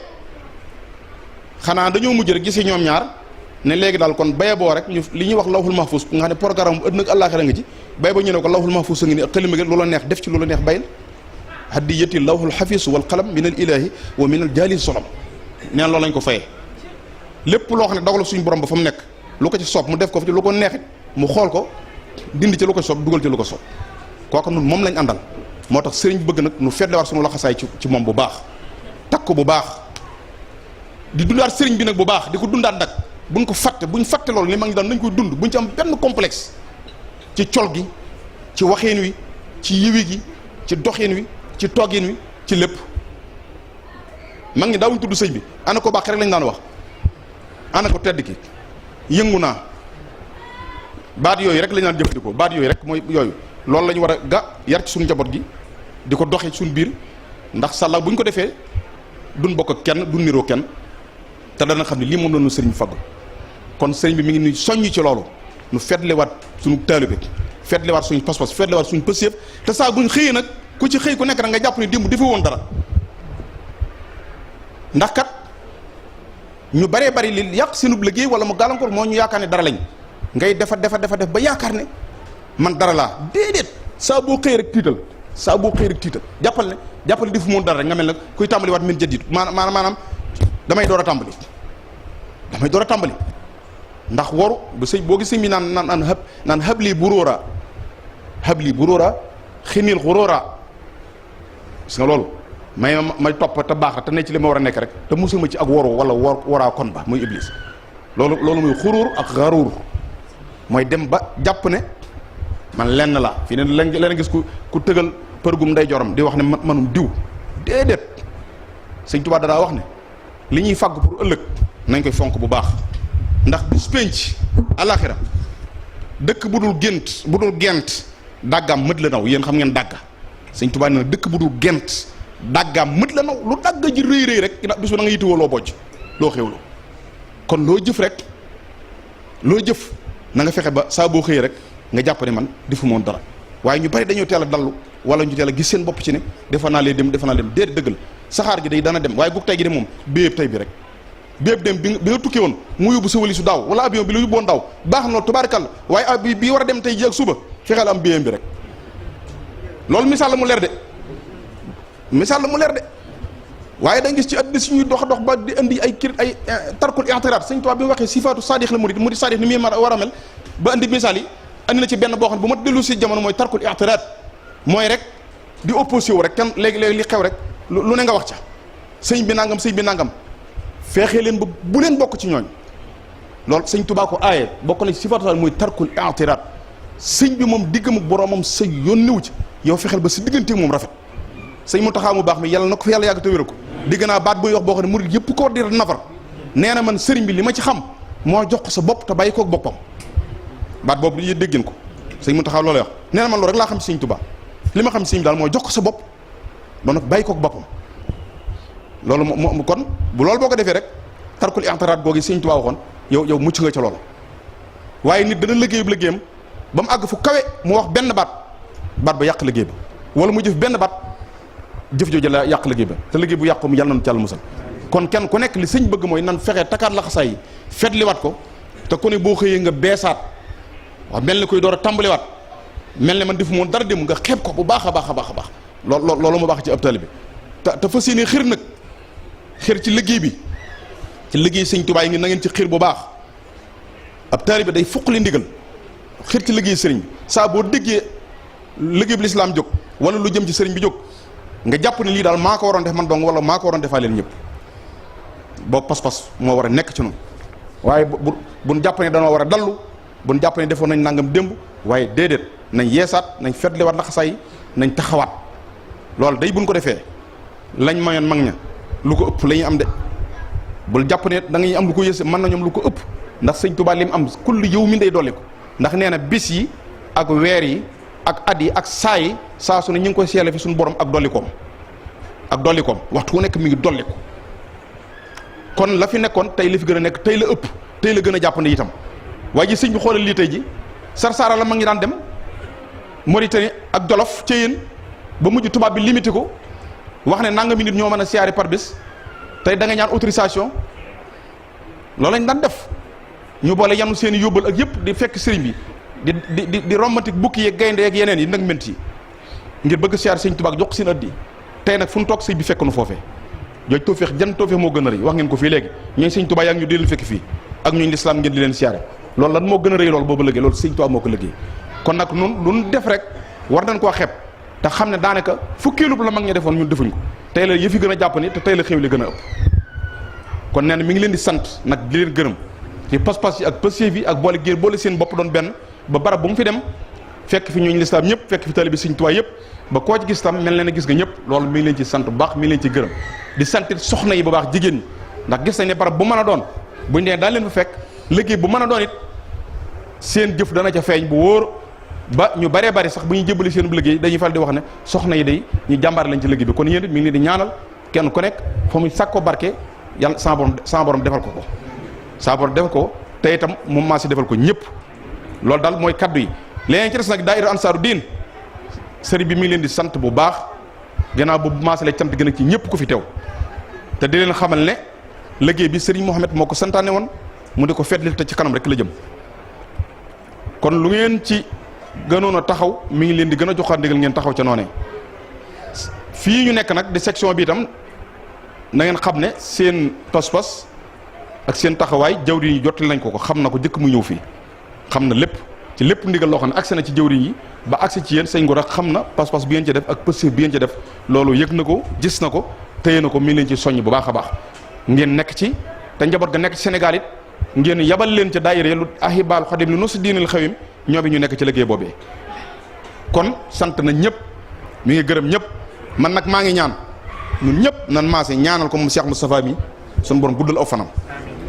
xanaa dañoo mujj rek gisee ñoom ñaar ne léegi daal kon baye boo rek ñu li ñuy wax lawhul mahfuz nga xam ne programme bu ëllëg àllaaxira nga ci baye ba ñu ne ko lawhul mahfuz a ngi ni xalima gi loola neex def ci loola neex bayil hadiyati lawhul hafiz wal qalam min al ilahi wa min al jaali solam neen loolu lañ ko fayee lépp loo xam ne dogal suñu borom ba fa mu nekk lu ko ci soob mu def ko fi ci lu ko neexit mu xool ko dindi ci lu ko soob dugal ci lu ko soob kooku nun moom lañ àndal moo tax sëriñ bëgg nag nu feddewaat suñu laxasaay ci moom bu baax takk ko bu baax di dundaat sëriñ bi nag bu baax di ko dundaat nag buñ ko fàtte loolu li mag ñi daan nañ koy dund buñ ci am benn complexe ci col gi ci waxeen wi ci yiwi gi ci doxeen wi ci toggeen wi ci lépp mag ñi daawuñ tudd sëñ bi ana ko baax rek lañ daan wax ana ko tedd ki yëngu naa baat yooyu rek lañ daan jëfandikoo baat yooyu rek mooy yooyu loolu la ñu war a yar ci suñu njaboot gi di ko doxee suñu biir ndax sàlla bu ñu ko defee duñ bokk ak kenn duñ niroo kenn te dana xam ne lii moom la ñu sëriñ fagg kon sëriñ bi mi ngi nuy soññ ci loolu nu fetlewaat suñu taalibe feetliwaat suñ pas-pas feetliwaat suñ pëseef te saa buñ xëyee nag ku ci xëy ku nekk nag nga jàpp ne démb defe woon dara ndax kat ñu baree bari li yàq seenub liggéey wala mu gàllankoor moo ñu yaakaar ne dara lañ ngay defa ba yaakaar ne man dara laa déedéet saa boo xëy rek tiital saa boo xëy rek tiital jàppal ne defu moon dara rek nga mel nag kuy tàmbali waat min jadid maanaam damay door a tàmbali ndax waru bu sëñ boo gis sëñ bi naan habli buróora xinil xuróora gis nga loolu may topp te baax te ne ci li ma war a nekk rek te musuma ci ak waru wala waraa kon ba muy iblis loolu muy xuruur ak xaruur mooy dem ba jàpp ne man lenn la fii ne leen gis ku tëgal përgum nday joram di wax ne manum diw déedéet sëñ Tuubaa daa wax ne li ñuy fàgg pour ëllëg nañ koy fonk bu baax ndax bis penc alaxira dëkk bu dul gent dàggaam mët la naw yéen xam ngeen dàgga sëñ Tuubaa ne dëkk bu dul gent dàggaam mët la naw lu dàgga ji rëy rek bis ba da nga yitewoo loo bojj loo xewlu kon loo jëf rek na nga fexe ba saa boo xëyee rek nga jàpp ne man defu moon dara waaye ñu bari dañoo teel a dallu wala ñu teel a gis seen bopp ci ne defa naa leen dem déedéet dëgg la saxaar gi day dana dem waaye gug tey gi de moom béyëb tey bi rek béyëb dem bi nga tukkee woon mu yóbbu sa wali su daaw wala avion bi la yóbboon daaw baax na tubaarikàlla waaye bi war a dem tey ji ak suba fexeel am béyam bi rek loolu misaal la mu leer de waaye da nga gis ci àddina si ñuy dox ba di indi ay tarkul i'tiraad sëñ Tuubaa bi mu waxee sifaatu saadix la murid saadix ni muy war a mel ba indi misaal yi andi na ci benn boo xam ne bu ma dellu si jamono mooy tarkul i'tiraad mooy rek di opposé wu rek kenn léegi li xew rek lu ne nga wax ca sëñ bi nangam feexee leen ba bu leen bokk ci ñooñ loolu sëñ Tuubaa ko aaye bokk na ci sifaatu saadix mooy tarkul i'tiraad sëñ bi moom diggam ak boroomam sa yónniwu ci yow fexeel ba si diggante moom rafet sëñ Muntaxaa mu baax mi yàlla na ko fa yàlla yàgg te wéral ko digg naa baat buy wax boo xam ne murid yëpp ko war di nafar nee na man sëriñ bi li ma ci xam moo jox ko sa bopp te bàyyi kook boppam baat boobu yi déggeen ko sëñ Muntaxa loolu wax nee na man loolu rek laa xam ci sëñ Tuubaa li ma xam ci sëñ bi daal mooy jox ko sa bopp ba nag bàyyi kook boppam loolu moo kon bu loolu boo ko defee rek tarkul i'tiraad googu sëñ Tuubaa waxoon yow mucc nga ca loolu waaye nit dana liggéeyam ba mu àgg fu kawe mu wax benn baat ba yàq liggéey ba wala mu jëf benn baat jëf jooju la yàq liggéey ba te liggéey bu yàqu mu yàlla na ci Yàlla musal kon kenn ku nekk li sëñ bëgg mooy nan fexe takkaat la xasaay yi fetliwaat ko te ku ne boo xëyee nga beesaat wax mel ni koy door a tàmbaliwaat mel ne man defu moon dara dem nga xeeb ko bu baax a baax loolu mu baax ci ab taalibe bi te fas yéene xir nag xir ci liggéey bi ci liggéey sëñ Tuubaa yi ngi na ngeen ci xir bu baax ab taalibe bi day fuq li ndigal xir ci liggéey sëriñ bi saa boo déggee liggéey bi lislaam jóg wala lu jëm ci sëriñ bi jóg nga jàpp ne lii daal maa ko waroon def man dong wala maa ko waroon defaa leen ñëpp boobu pas-pas moo war a nekk ci noonu waaye buñ jàpp ne danoo war a dallu buñ jàpp ne defoon nañ nangam démb waaye déedéet nañ yeesaat nañ fetliwaat laxasaay nañ taxawaat loolu day buñ ko defee lañ mayoon mag ña lu ko ëpp la ñuy am de bul jàpp ne da ngay am lu ko yées mën na ñoom lu ko ëpp ndax sëñ Tuubaa li mu am kulli yow mi day dolli ko ndax nee na bis yi ak weer yi ak at yi ak saa yi saa su ne ñu ngi koy seele fi suñu borom ak dollikoom waxtu wu nekk mi ngi dolli ko kon la fi nekkoon tey la fi gën a nekk tey la ëpp tey la gën a jàppandi itam waaye ji sëñ bi xoolal lii tey ji Sarsara la mag ñi daan dem Mauritanie ak Jolof ca yéen ba mujj tubaab bi limité ko wax ne nangami nit ñoo mën a siyaare par bés tey da nga ñaan autorisation loolu lañ daan def ñu boole yanu seen i yóbbal ak yëpp di fekk sëriñ bi di romantique bukki yeeg gaynde yeeg yeneen yi nag ment yi ngir bëgg siyaar sëñ Tuubaa jox seen addi tey nag fu nu toog sëñ bi fekk nu foofee jooj toofeex jan toofeex moo gën a rëy wax ngeen ko fii léegi ñooy sëñ Tuubaa yaa ngi ñu di leen fekk fii ak ñooñu lislaam ngeen di leen siyaare loolu lan moo gën a rëy loolu boobu liggéey loolu sëñ Tuubaa moo ko liggéey kon nag nun lu nu def rek war nañ koo xeeb te xam ne daanaka fukkeelub la mag ña defoon ñun defuñ ko tey la yëf yi gën a jàpp ni te tey la xew li gën a ëpp kon nee na mi ngi leen di sant nag di leen gërëm ci pas-pas yi ak pësief yi ak boole seen bopp doon benn ba barab bu mu fi dem fekk fi ñooñu lislaam ñëpp fekk fi taalibe Sëñ Tuubaa yëpp ba koo ci gis tam mel na ne gis nga ñëpp loolu mi ngi leen ci sant bu baax mi ngi leen ci gërëm di santit soxna yi bu baax jigéen ñi ndax gis nañ ne barab bu mën a doon buñ dee daal leen fa fekk liggéey bu mën a doon it seen jëf dana ca feeñ bu wóor ba ñu baree bari sax bu ñuy jëbali seen bu liggéey dañuy fal di wax ne soxna yi day ñu jàmbaar lañ ci liggéey bi kon yéen it mi ngi leen di ñaanal kenn ku nekk fa muy sàkko barke yàlla sama borom defal ko sa borom defal ko te itam moom maa si defal ko ñëpp loolu daal mooy kaddu yi leneen ci des nag daayira ansaaru diin sëriñ bi mi ngi leen di sant bu baax gannaaw boobu maasalee cant gën a ci ñëpp ku fi teew te di leen xamal ne liggéey bi sëriñ Mouhamed moo ko santaane woon mu di ko feetlil te ci kanam rek la jëm kon lu ngeen ci gënoon a taxaw mi ngi leen di gën a joxaat ndigal ngeen taxaw ca noonee fii ñu nekk nag di section bi itam na ngeen xam ne seen pas-pas ak seen taxawaay jawriñ yi jottali nañ ko xam na ko jëkk mu ñëw fii xam na lépp ci lépp ndigal loo xam ne agsi na ci jawriñ yi ba agsi ci yéen sëñ Ngor ak xam na pas-pas bi ngeen ci def ak pëstéef bi ngeen ci def loolu yëg na ko gis na ko téye na ko mi ngi leen ci soññ bu baax a baax ngeen nekk ci te njaboot ga nekk ci Sénégal it ngeen yabal leen ca daayira lu ahibaalu xadim li no si diinal xawim ñoo bi ñu nekk ci liggéey boobee kon sant na ñëpp mi ngi gërëm ñëpp man nag maa ngi ñaan ñun ñëpp nan maase ñaanal ko moom Cheikh Moustapha mi suñu borom guddal aw fanam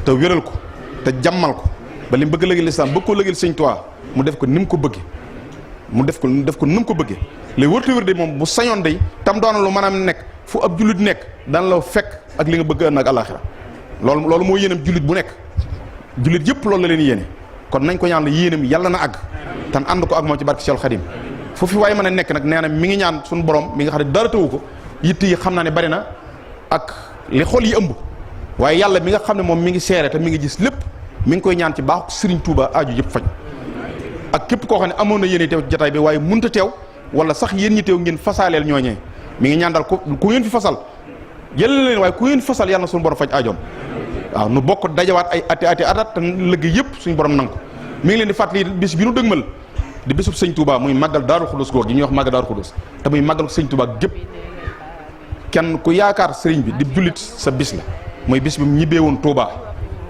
te wéral ko te jàmmal ko ba li mu bëgg lëgël lislaam bëgg koo lëgël sëñ Tuubaa mu def ko ni mu ko bëggee mu def ko ni mu ko bëggee léegi wërtu wér de moom bu sañoon day tam doona lu mën a nekk fu ab jullit nekk daan la fekk ak li nga bëgg ëllëg ak àllaaxira loolu moo yéenam jullit bu nekk jullit yëpp loolu la leen yéene kon nañ ko ñaan la yéenam yàlla na àgg tan ànd ko ak moom ci barke Cheikh Khadim fu fi waaye mën a nekk nag nee na mi ngi ñaan suñu borom mi nga xam ne dara tawu ko yitt yi xam naa ne bari na ak li xol yi ëmb waaye yàlla mi nga xam ne moom mi ngi seere te mi ngi gis lépp mi ngi koy ñaan ci baaxu Serigne Touba aaju yëpp faj ak képp koo xam ne amoon na yéen teew ci jataay bi waaye munta teew wala sax yéen ñi teew ngeen fasaaleel ñooñee mi ngi ñaan daal ku ngeen fi fasal jëlal leen waaye ku ngeen fi fasal yàlla na suñu borom faj aajoom waaw nu bokk dajawaat ay ati atat te liggéey yëpp suñu borom nangu ko mi ngi leen di fàttali bis bi nu dëgmal di bisub sëñ Touba muy màggal Daaru Xudus góor gi ñuy wax màggal Daaru Xudus te muy màggal ko sëñ Touba gépp kenn ku yaakaar sëriñ bi di jullit sa bis la mooy bis bi mu ñibbee woon Touba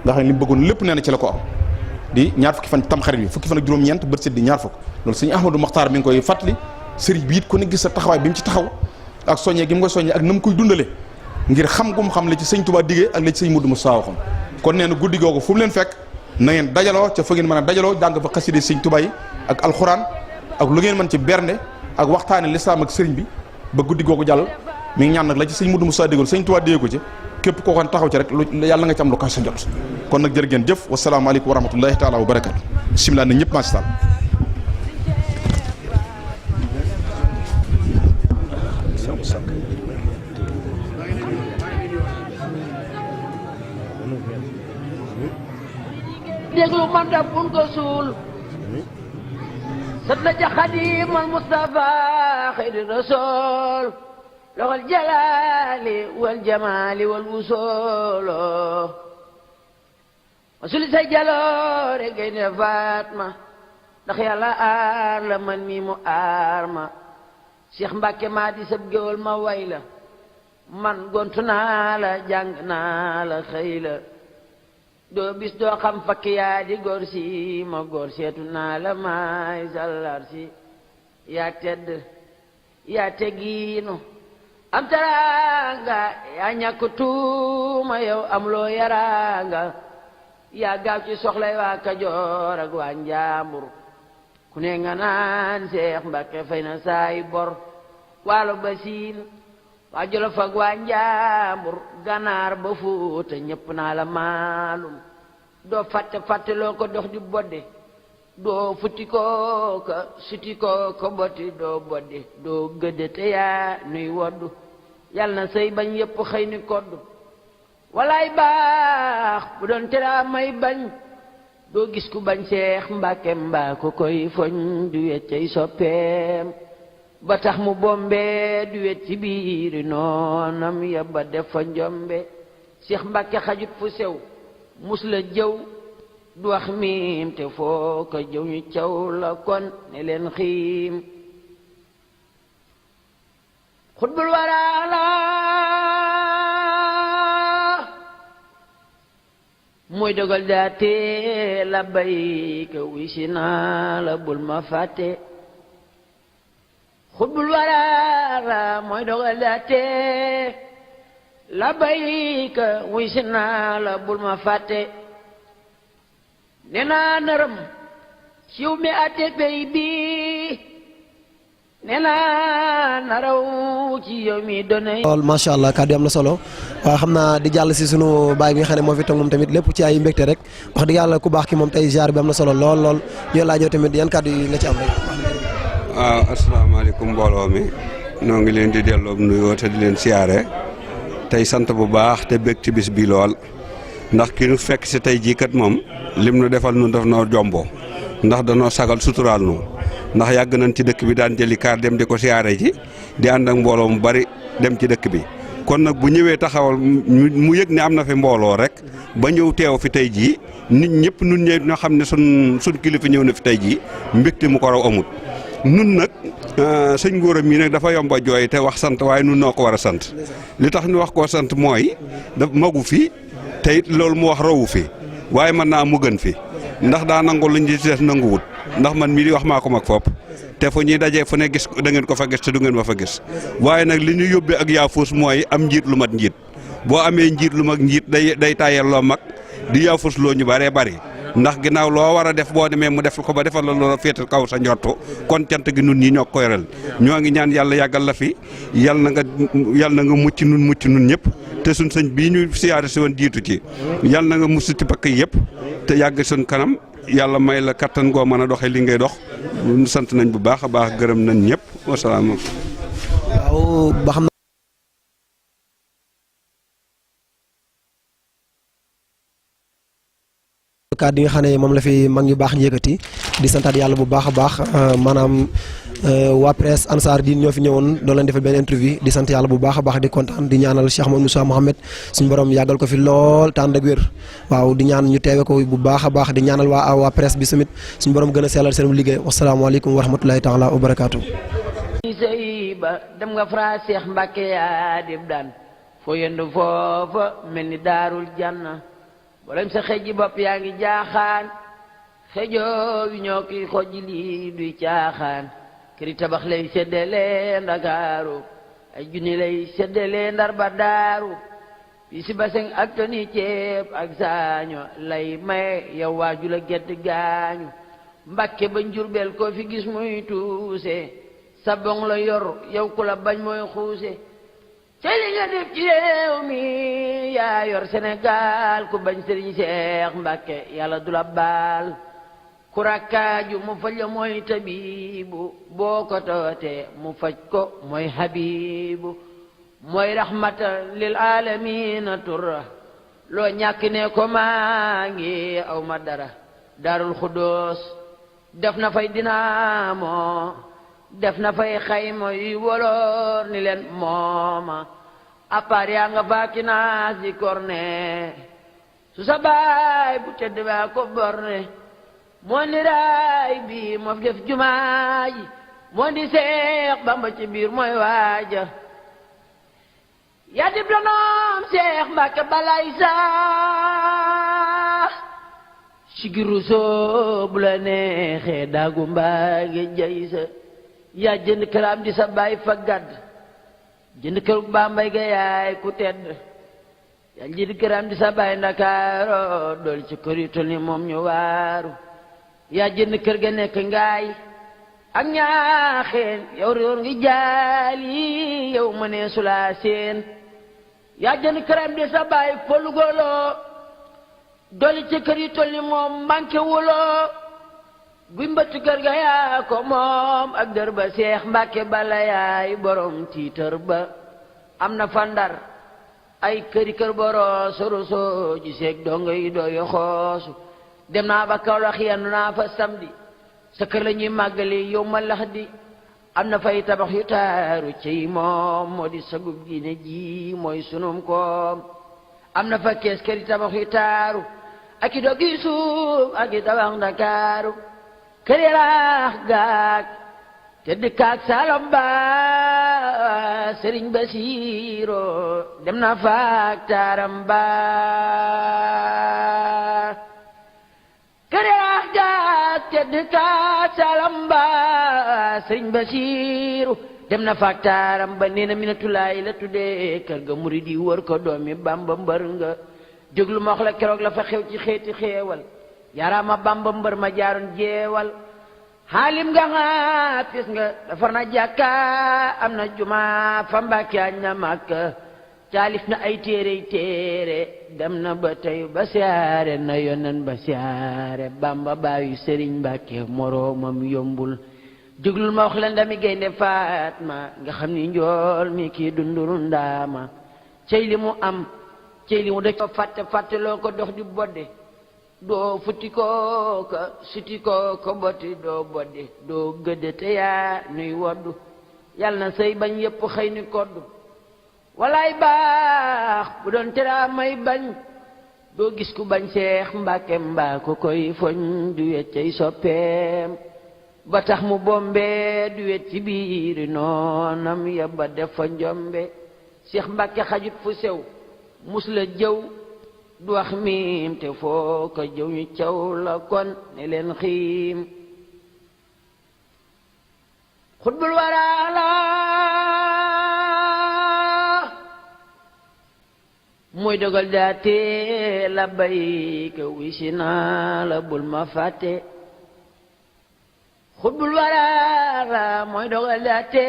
nga xam ne li mu bëggoon lépp nee na ci la ko am di ñaar fukki fan tam xarit bi fukki fan ak juróom-ñeent bët set di ñaar fukk loolu sëñ Ahmadou Mokhtar mi ngi koy fàttali sëriñ bi it ku ne gis sa taxawaay bi mu ci taxaw ak soññee gi mu koy soññee ak na mu koy dundale ngir xam gu mu xam la ci sëñ Touba diggee ak la ci sëñ Modou Moussa waxoon kon nee na guddi googu fu mu leen fekk na ngeen dajaloo ca fa ngeen mën a dajaloo jàng fa xaside sëñ Touba yi ak alxuraan ak lu ngeen mën ci bernde ak waxtaane lislaam ak sëriñ bi ba guddi googu jàll mi ngi ñaan nag la ci sëñ Modou Moussa déggoon sëñ Touba déggee ko ci képp koo xam taxaw ci rek yàlla nga ci am lu kaas sa jot kon nag jërë ngeen jëf wasalaamaaleykum wa rahmatullahi taala wa barakatu bisimilah na ñëpp maa si taal déglu man da bun ko suul sat la ja xadimal Mustafa xayri rasul loxol jalaali wal jamaali wal wusoolo masuli say jaloore gay ne Fatma ndax yàlla aar la man mi mu aar ma Cheikh Mbacke maa di sab géwal ma way la man gontu naa la jàng naa la xëy la doo bis doo xam fakk yaa di góor si ma góor seetu naa la maay sallar si yaa tedd yaa teggiinu am teraanga yaa ñàkk tuuma yow am loo yaraanga yaa gaaw ci soxlay waa Kajoor ak waa Njaambur ku ne nga naan Seex Mbàkke fay na saay bor waalo ba siin waa Jolof ak waa Njaambur Ganaar ba Fuuta ñépp naa la maalum doo fàtte loo ko dox di bodde doo futti kooka suti kooka botti doo bodde doo gëdde te yaa nuy woddu yal na sëy bañ yépp xëy ni koddu walaay baax bu doon tera may bañ doo gis ku bañ Seex Mbàkke mbaa ko koy foñ du wet cay soppeem ba tax mu bombe du wet ci biiri noonam ya ba def fa njombe Seex Mbàkke xajut fu sew mus la jëw du wax miim te foo ko jëw ñu caw la kon ne leen xiim xutbul waraala mooy dogal daate la bayka wisi naa la bul ma fàtte xutbul waraala mooy dogal daate la bayka wisi naa la bul ma fàtte nee naa nërëm ciw mi ate pey bi nee naa naraw ci yow mi donay lool macha allah kàddu am na solo waaw xam naa di jàll si sunu baay bi nga xam ne moo fi toog moom tamit lépp ci ay mbégte rek wax dëgg yàlla ku baax ki moom tey ziar bi am na solo lool lool ñu laajoo tamit yan kàddu yi nga ci am rek. waaw asalaamaaleykum mbooloo mi noo ngi leen di delloo nuyoo te di leen siyaare tey sant bu baax te bég ci bis bi lool ndax ki nu fekk si tey jii kat moom lim nu defal nu daf noo jombo ndax danoo sagal suturaal nu ndax yàgg nañ ci dëkk bi daan jëli kaar dem di ko siyaare ji di ànd ak mbooloo mu bari dem ci dëkk bi kon nag bu ñëwee taxawal mu yëg ne am na fi mbooloo rek ba ñëw teew fi tey jii nit ñëpp nun ñëpp ñoo xam ne sun kilifa ñëw na fi tey jii mbégte mu ko raw amut nun nag sëñ Ngóora mii nag dafa yomba jooy te wax sant waaye nun noo ko war a sant li tax ñu wax koo sant mooy da magu fi te it loolu mu wax rawu fi waaye mën naa mu gën fi ndax daa nangu luñ ci des nanguwut ndax man mii di wax maa ko mag fopp te fu ñuy dajee fu ne gis da ngeen ko fa gis te du ngeen ma fa gis waaye nag li ñu yóbbee ak yaafus mooy am njiit lu mat njiit boo amee njiit lu mag njiit day tayel loo mag di yaafus loo ñu bëree bëri ndax ginnaaw loo war a def boo demee mu def ko ba defal la loola féetal kaw sa njortu kon cant gi nun ñi ñoo ko yoral ñoo ngi ñaan yàlla yàggal la fi yàlla na nga mucc nun ñëpp te suñ sëñ bii ñu siyaare si woon jiitu ci yàlla na nga mucc ci pakk yëpp te yàgg suñ kanam yàlla may la kattan goo mën a doxee li ngay dox sant nañ bu baax a baax gërëm nañ ñëpp wasalaam. waaw ba xam kàddu yi nga xam ne moom la fi mag ñu baax ñu yëkkati di santaat yàlla bu baax a baax maanaam waa presse Ansar Dine ñoo fi ñëwoon doon leen defal benn interview di sant yàlla bu baax a baax di kontaan di ñaanal Cheikh Moussa Mohamed suñu borom yàggal ko fi lool tànn ak wér waaw di ñaan ñu teewe ko bu baax a baax di ñaanal waa presse bi tamit suñu borom gën a sellal seen liggéey wasalaamaaleykum wa rahmatulahi taala wa barakaatu. sëy ba dem nga fra Cheikh Mbacke yaa dib daan foo yendu foofa mel ni daarul janna bolem sa xëjji bopp yaa ngi jaaxaan xëjoo wi ñoo ki xojji lii duy caaxaan këri tabax lay seddale Ndakaaru ay junni lay seddale Ndar ba daaru bi si baseng ak toni ceeb ak saaño lay maye yow waaju la gedd gaañu Mbàkke ba Njurbel koo fi gis muy tuuse sabong la yor yow ku la bañ mooy xuuse te li nga def ci réew mi yaa yor Sénégal ku bañ Sëriñ Seex Mbàkke yàlla du la baal ku rakkaaju mu faj la mooy tabiibu boo ko tootee mu faj ko mooy habibu mooy rahmatan lil aalamiina turra loo ñàkk ne ko maa ngi aw ma dara Daarul Xuddoos def na fay dinaamo def na fay xayma yuy woloor ni leen mooma appaar yaa nga faaki naas di korne su sa baay bu tedd baa ko borne moo ni raay bi moo fi def jumaa ji moo di Seex Bamba ci biir mooy waaja yaa dib donoom Seex Mbàkke balay saa sigiru soo bu la neexee daagu mbaa ngi jay sa yaa jënd këram di sa baay fa gàdd jënd kër Bambay ga yaay ku tedd yaa jënd këram di sa baay Ndakaaro dool ci kër yu tol ni moom ñu waaru yaa jënd kër ga nekk ngaay ak ñaaxeen yow réer ngi jaali yow ma nee sulaa seen yaa jënd këram di sa baay folugolo dool ci kër yu tol ni moom manqué wuloo guy mbëtt kër ga yaa ko moom ak dër ba Seex Mbàkke bala yaay borom tiitër ba am na fa Ndar ay këri kër boro soroso ji seeg dongo yi dooyo xoosu dem naa ba Kawlax yendu naa fa samedi sa kër la ñuy màggali yow ma lax di am na fay tabax yu taaru ciy moom moo di sagub diine ji mooy sunum koom am na fa kees këri tabax yu taaru ak i dogi suuf ak i tabax Ndakaaru kër yaraax gaag te dëkkaak Saalom ba Sëriñ Basiiro dem na faak taaram ba kër yaraax gaag te dëkkaak Saalom ba Sëriñ Basiiro dem na faak taaram ba nee na Minatulaay la tuddee kër ga murid yi wër ko doomi Bamba mbër nga jóglu ma wax la keroog la fa xew ci xeeti xeewal yaaraama Bamba mbër ma jaaroon jeewal xaalim nga xaafis nga defar na jàkka am na juma fa Mbàkke añ na Makka taalif na ay téere dem na ba tey ba siyaare na yonen ba siyaare Bamba baayu Sëriñ Mbàkke moroomam yombul juglul ma wax la ndami gaynde Faatma nga xam ni njool mi kii dunduru ndaama cey li mu am cey li mu dëkk fàtte loo ko dox di bodde doo futti koo ka suti koo ko botti doo bodde doo gëdde te yaa nuy woddu yàlla na say bañ yépp xëy ni koddu walaay baax bu doon tera may bañ doo gis ku bañ Seex Mbàkke mbaa ko koy foñ du weccay soppeem ba tax mu bombe du wet ci biiri noonam ya ba def fa njombe Seex Mbàkke xajut fu sew mus la jëw du wax miim te foo ko jëw ñu caw la kon ne leen xiim xutbul waraala mooy dogal daate la bayka wisi naa la bul ma fàtte xutbul waraala mooy dogal daate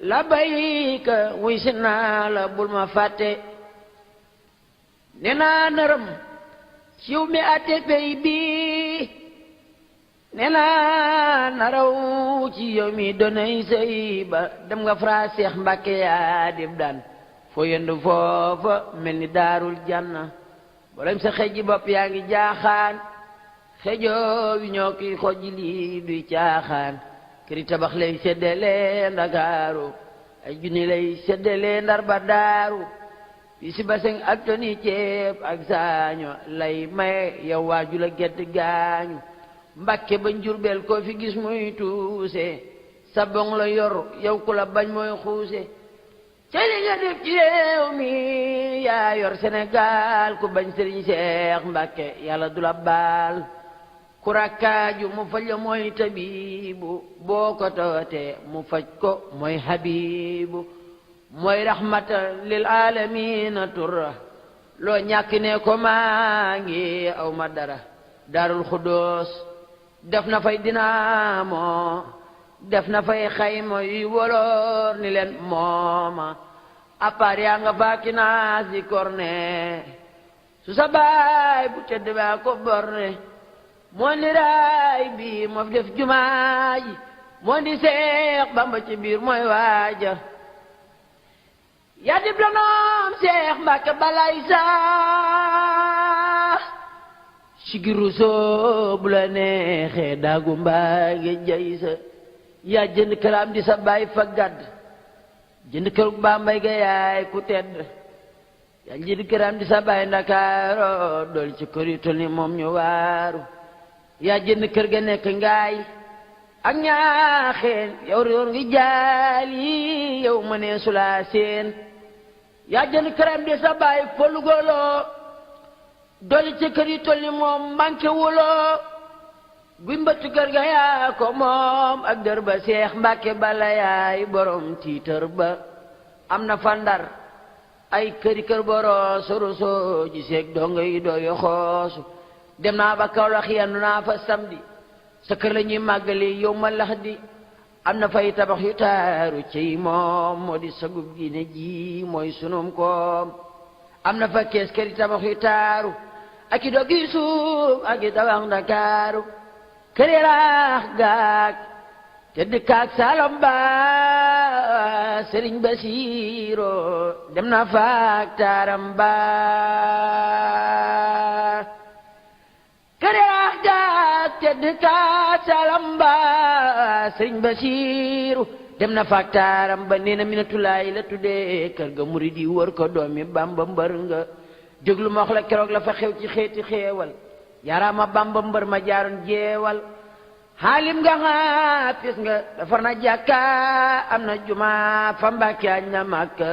la bayka wisi naa la bul ma fàtte nee naa nërëm ciw mi ate pey bi nee naa naraw ci yow mi donay sëy ba dem nga fra Seex Mbàkke yaa dib daan foo yendu foofa mel ni daarul janna boolem sa xëj ji bopp yaa ngi jaaxaan xëjoo wi ñoo kiy xojji lii duy caaxaan këri tabax lay séddale Ndakaaru ay junni lay séddale Ndar ba Daaru bi si baseng ak toni ceeb ak saaño lay maye yow waaju la gedd gaañu Mbàkke ba Njurbel koo fi gis muy tuuse sa bong la yor yow ku la bañ mooy xuuse ca li nga def ci réew mi yaa yor Sénégal ku bañ Sëriñ Seex Mbàkke yàlla du la baal ku rakkaaju mu faj la mooy tabiibu boo ko tawatee mu faj ko mooy habiibu mooy rahmatan lil aalamiina turra loo ñàkk ne ko maa ngi aw ma dara Daarul Xudoos def na fay dinaamo def na fay xayma yuy woloor ni leen mooma appaar yaa nga faaki naas di korne su sa baay bu tedd baa ko borne moo ni raay bi moo fi def jumaa ji moo di Seex Bamba ci biir mooy waaja yaa dib la noom Seex Mbàkke balay saa sigiru soo bu la neexee daagu mbaage jay sa yaa jënd këram di sa baay fa gàdd jënd kër Bambay ga yaay ku tedd yaa jënd këram di sa baay Ndakaaro dool ci kër yu tol ni moom ñu waaru yaa jënd kër ga nekk ngaay ak ñaaxeen yow réer ngi jaal yi yow ma nee sulaa seen yaa jënd këram di sa baay folugoloo dool ci kër yu tol ni moom manqué wuloo guy mbëttu kër ga yaa ko moom ak dër ba Seex Mbàkke bala yaay borom tiitër ba am na fa Ndar ay këri kër boroo sorosoo ji seeg dongo yi dooyo xoosu dem naa ba Kawlax yendu naa fa samedi sa kër la ñuy màggali yow ma lax di am na fay tabax yu taaru ciy moom moo di sagub diine ji mooy sunum koom am na fa kees këri tabax yu taaru ak i doggi suuf ak i tabax Ndakaaru këri raax gaag te dëkkaak Saalom ba Sëriñ Basiiro dem na faak taaram ba këri raax gaag te dëkkaak Saalom ba Sëriñ Basiiro dem na faak taaram ba nee na Minatulaay la tuddee kër ga murid yi wër ko doomi Bamba mbër nga déglu ma wax la keroog la fa xew ci xeeti xeewal yaaraama Bamba mbër ma jaaroon jeewal xaalim nga xaafis nga defar na jàkka am na juma fa Mbàkke añ na Makka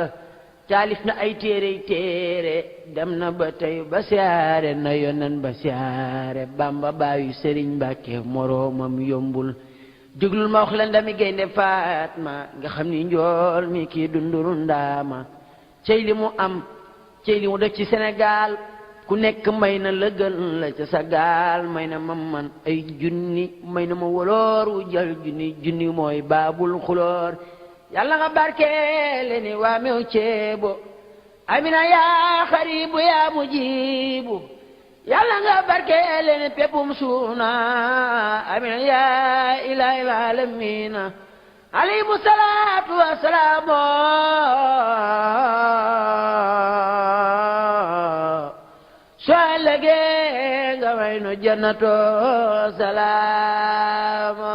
taalif na ay téere dem na ba tey ba siyaare na yonen ba siyaare Bamba baayu Sëriñ Mbàkke moroomam yombul déglul ma wax la ndami gaynde Faatma nga xam ni njool mi kii dunduru ndaama cey li mu am cey li mu def ci Sénégal ku nekk may na lëgël la ca sa gaal may na ma man ay junni may na ma woloor wu jël junni junni mooy baabul xuloor yàlla nga barkeele ni waa meew ceebo amina yaa xaribu yaa mujibu yàlla nga barkeele ni peppum suuna amina yaa ilaahil aalamiina alayhimu salaatu wa salaamu soo ëllëgee nga may nu jannatu salaama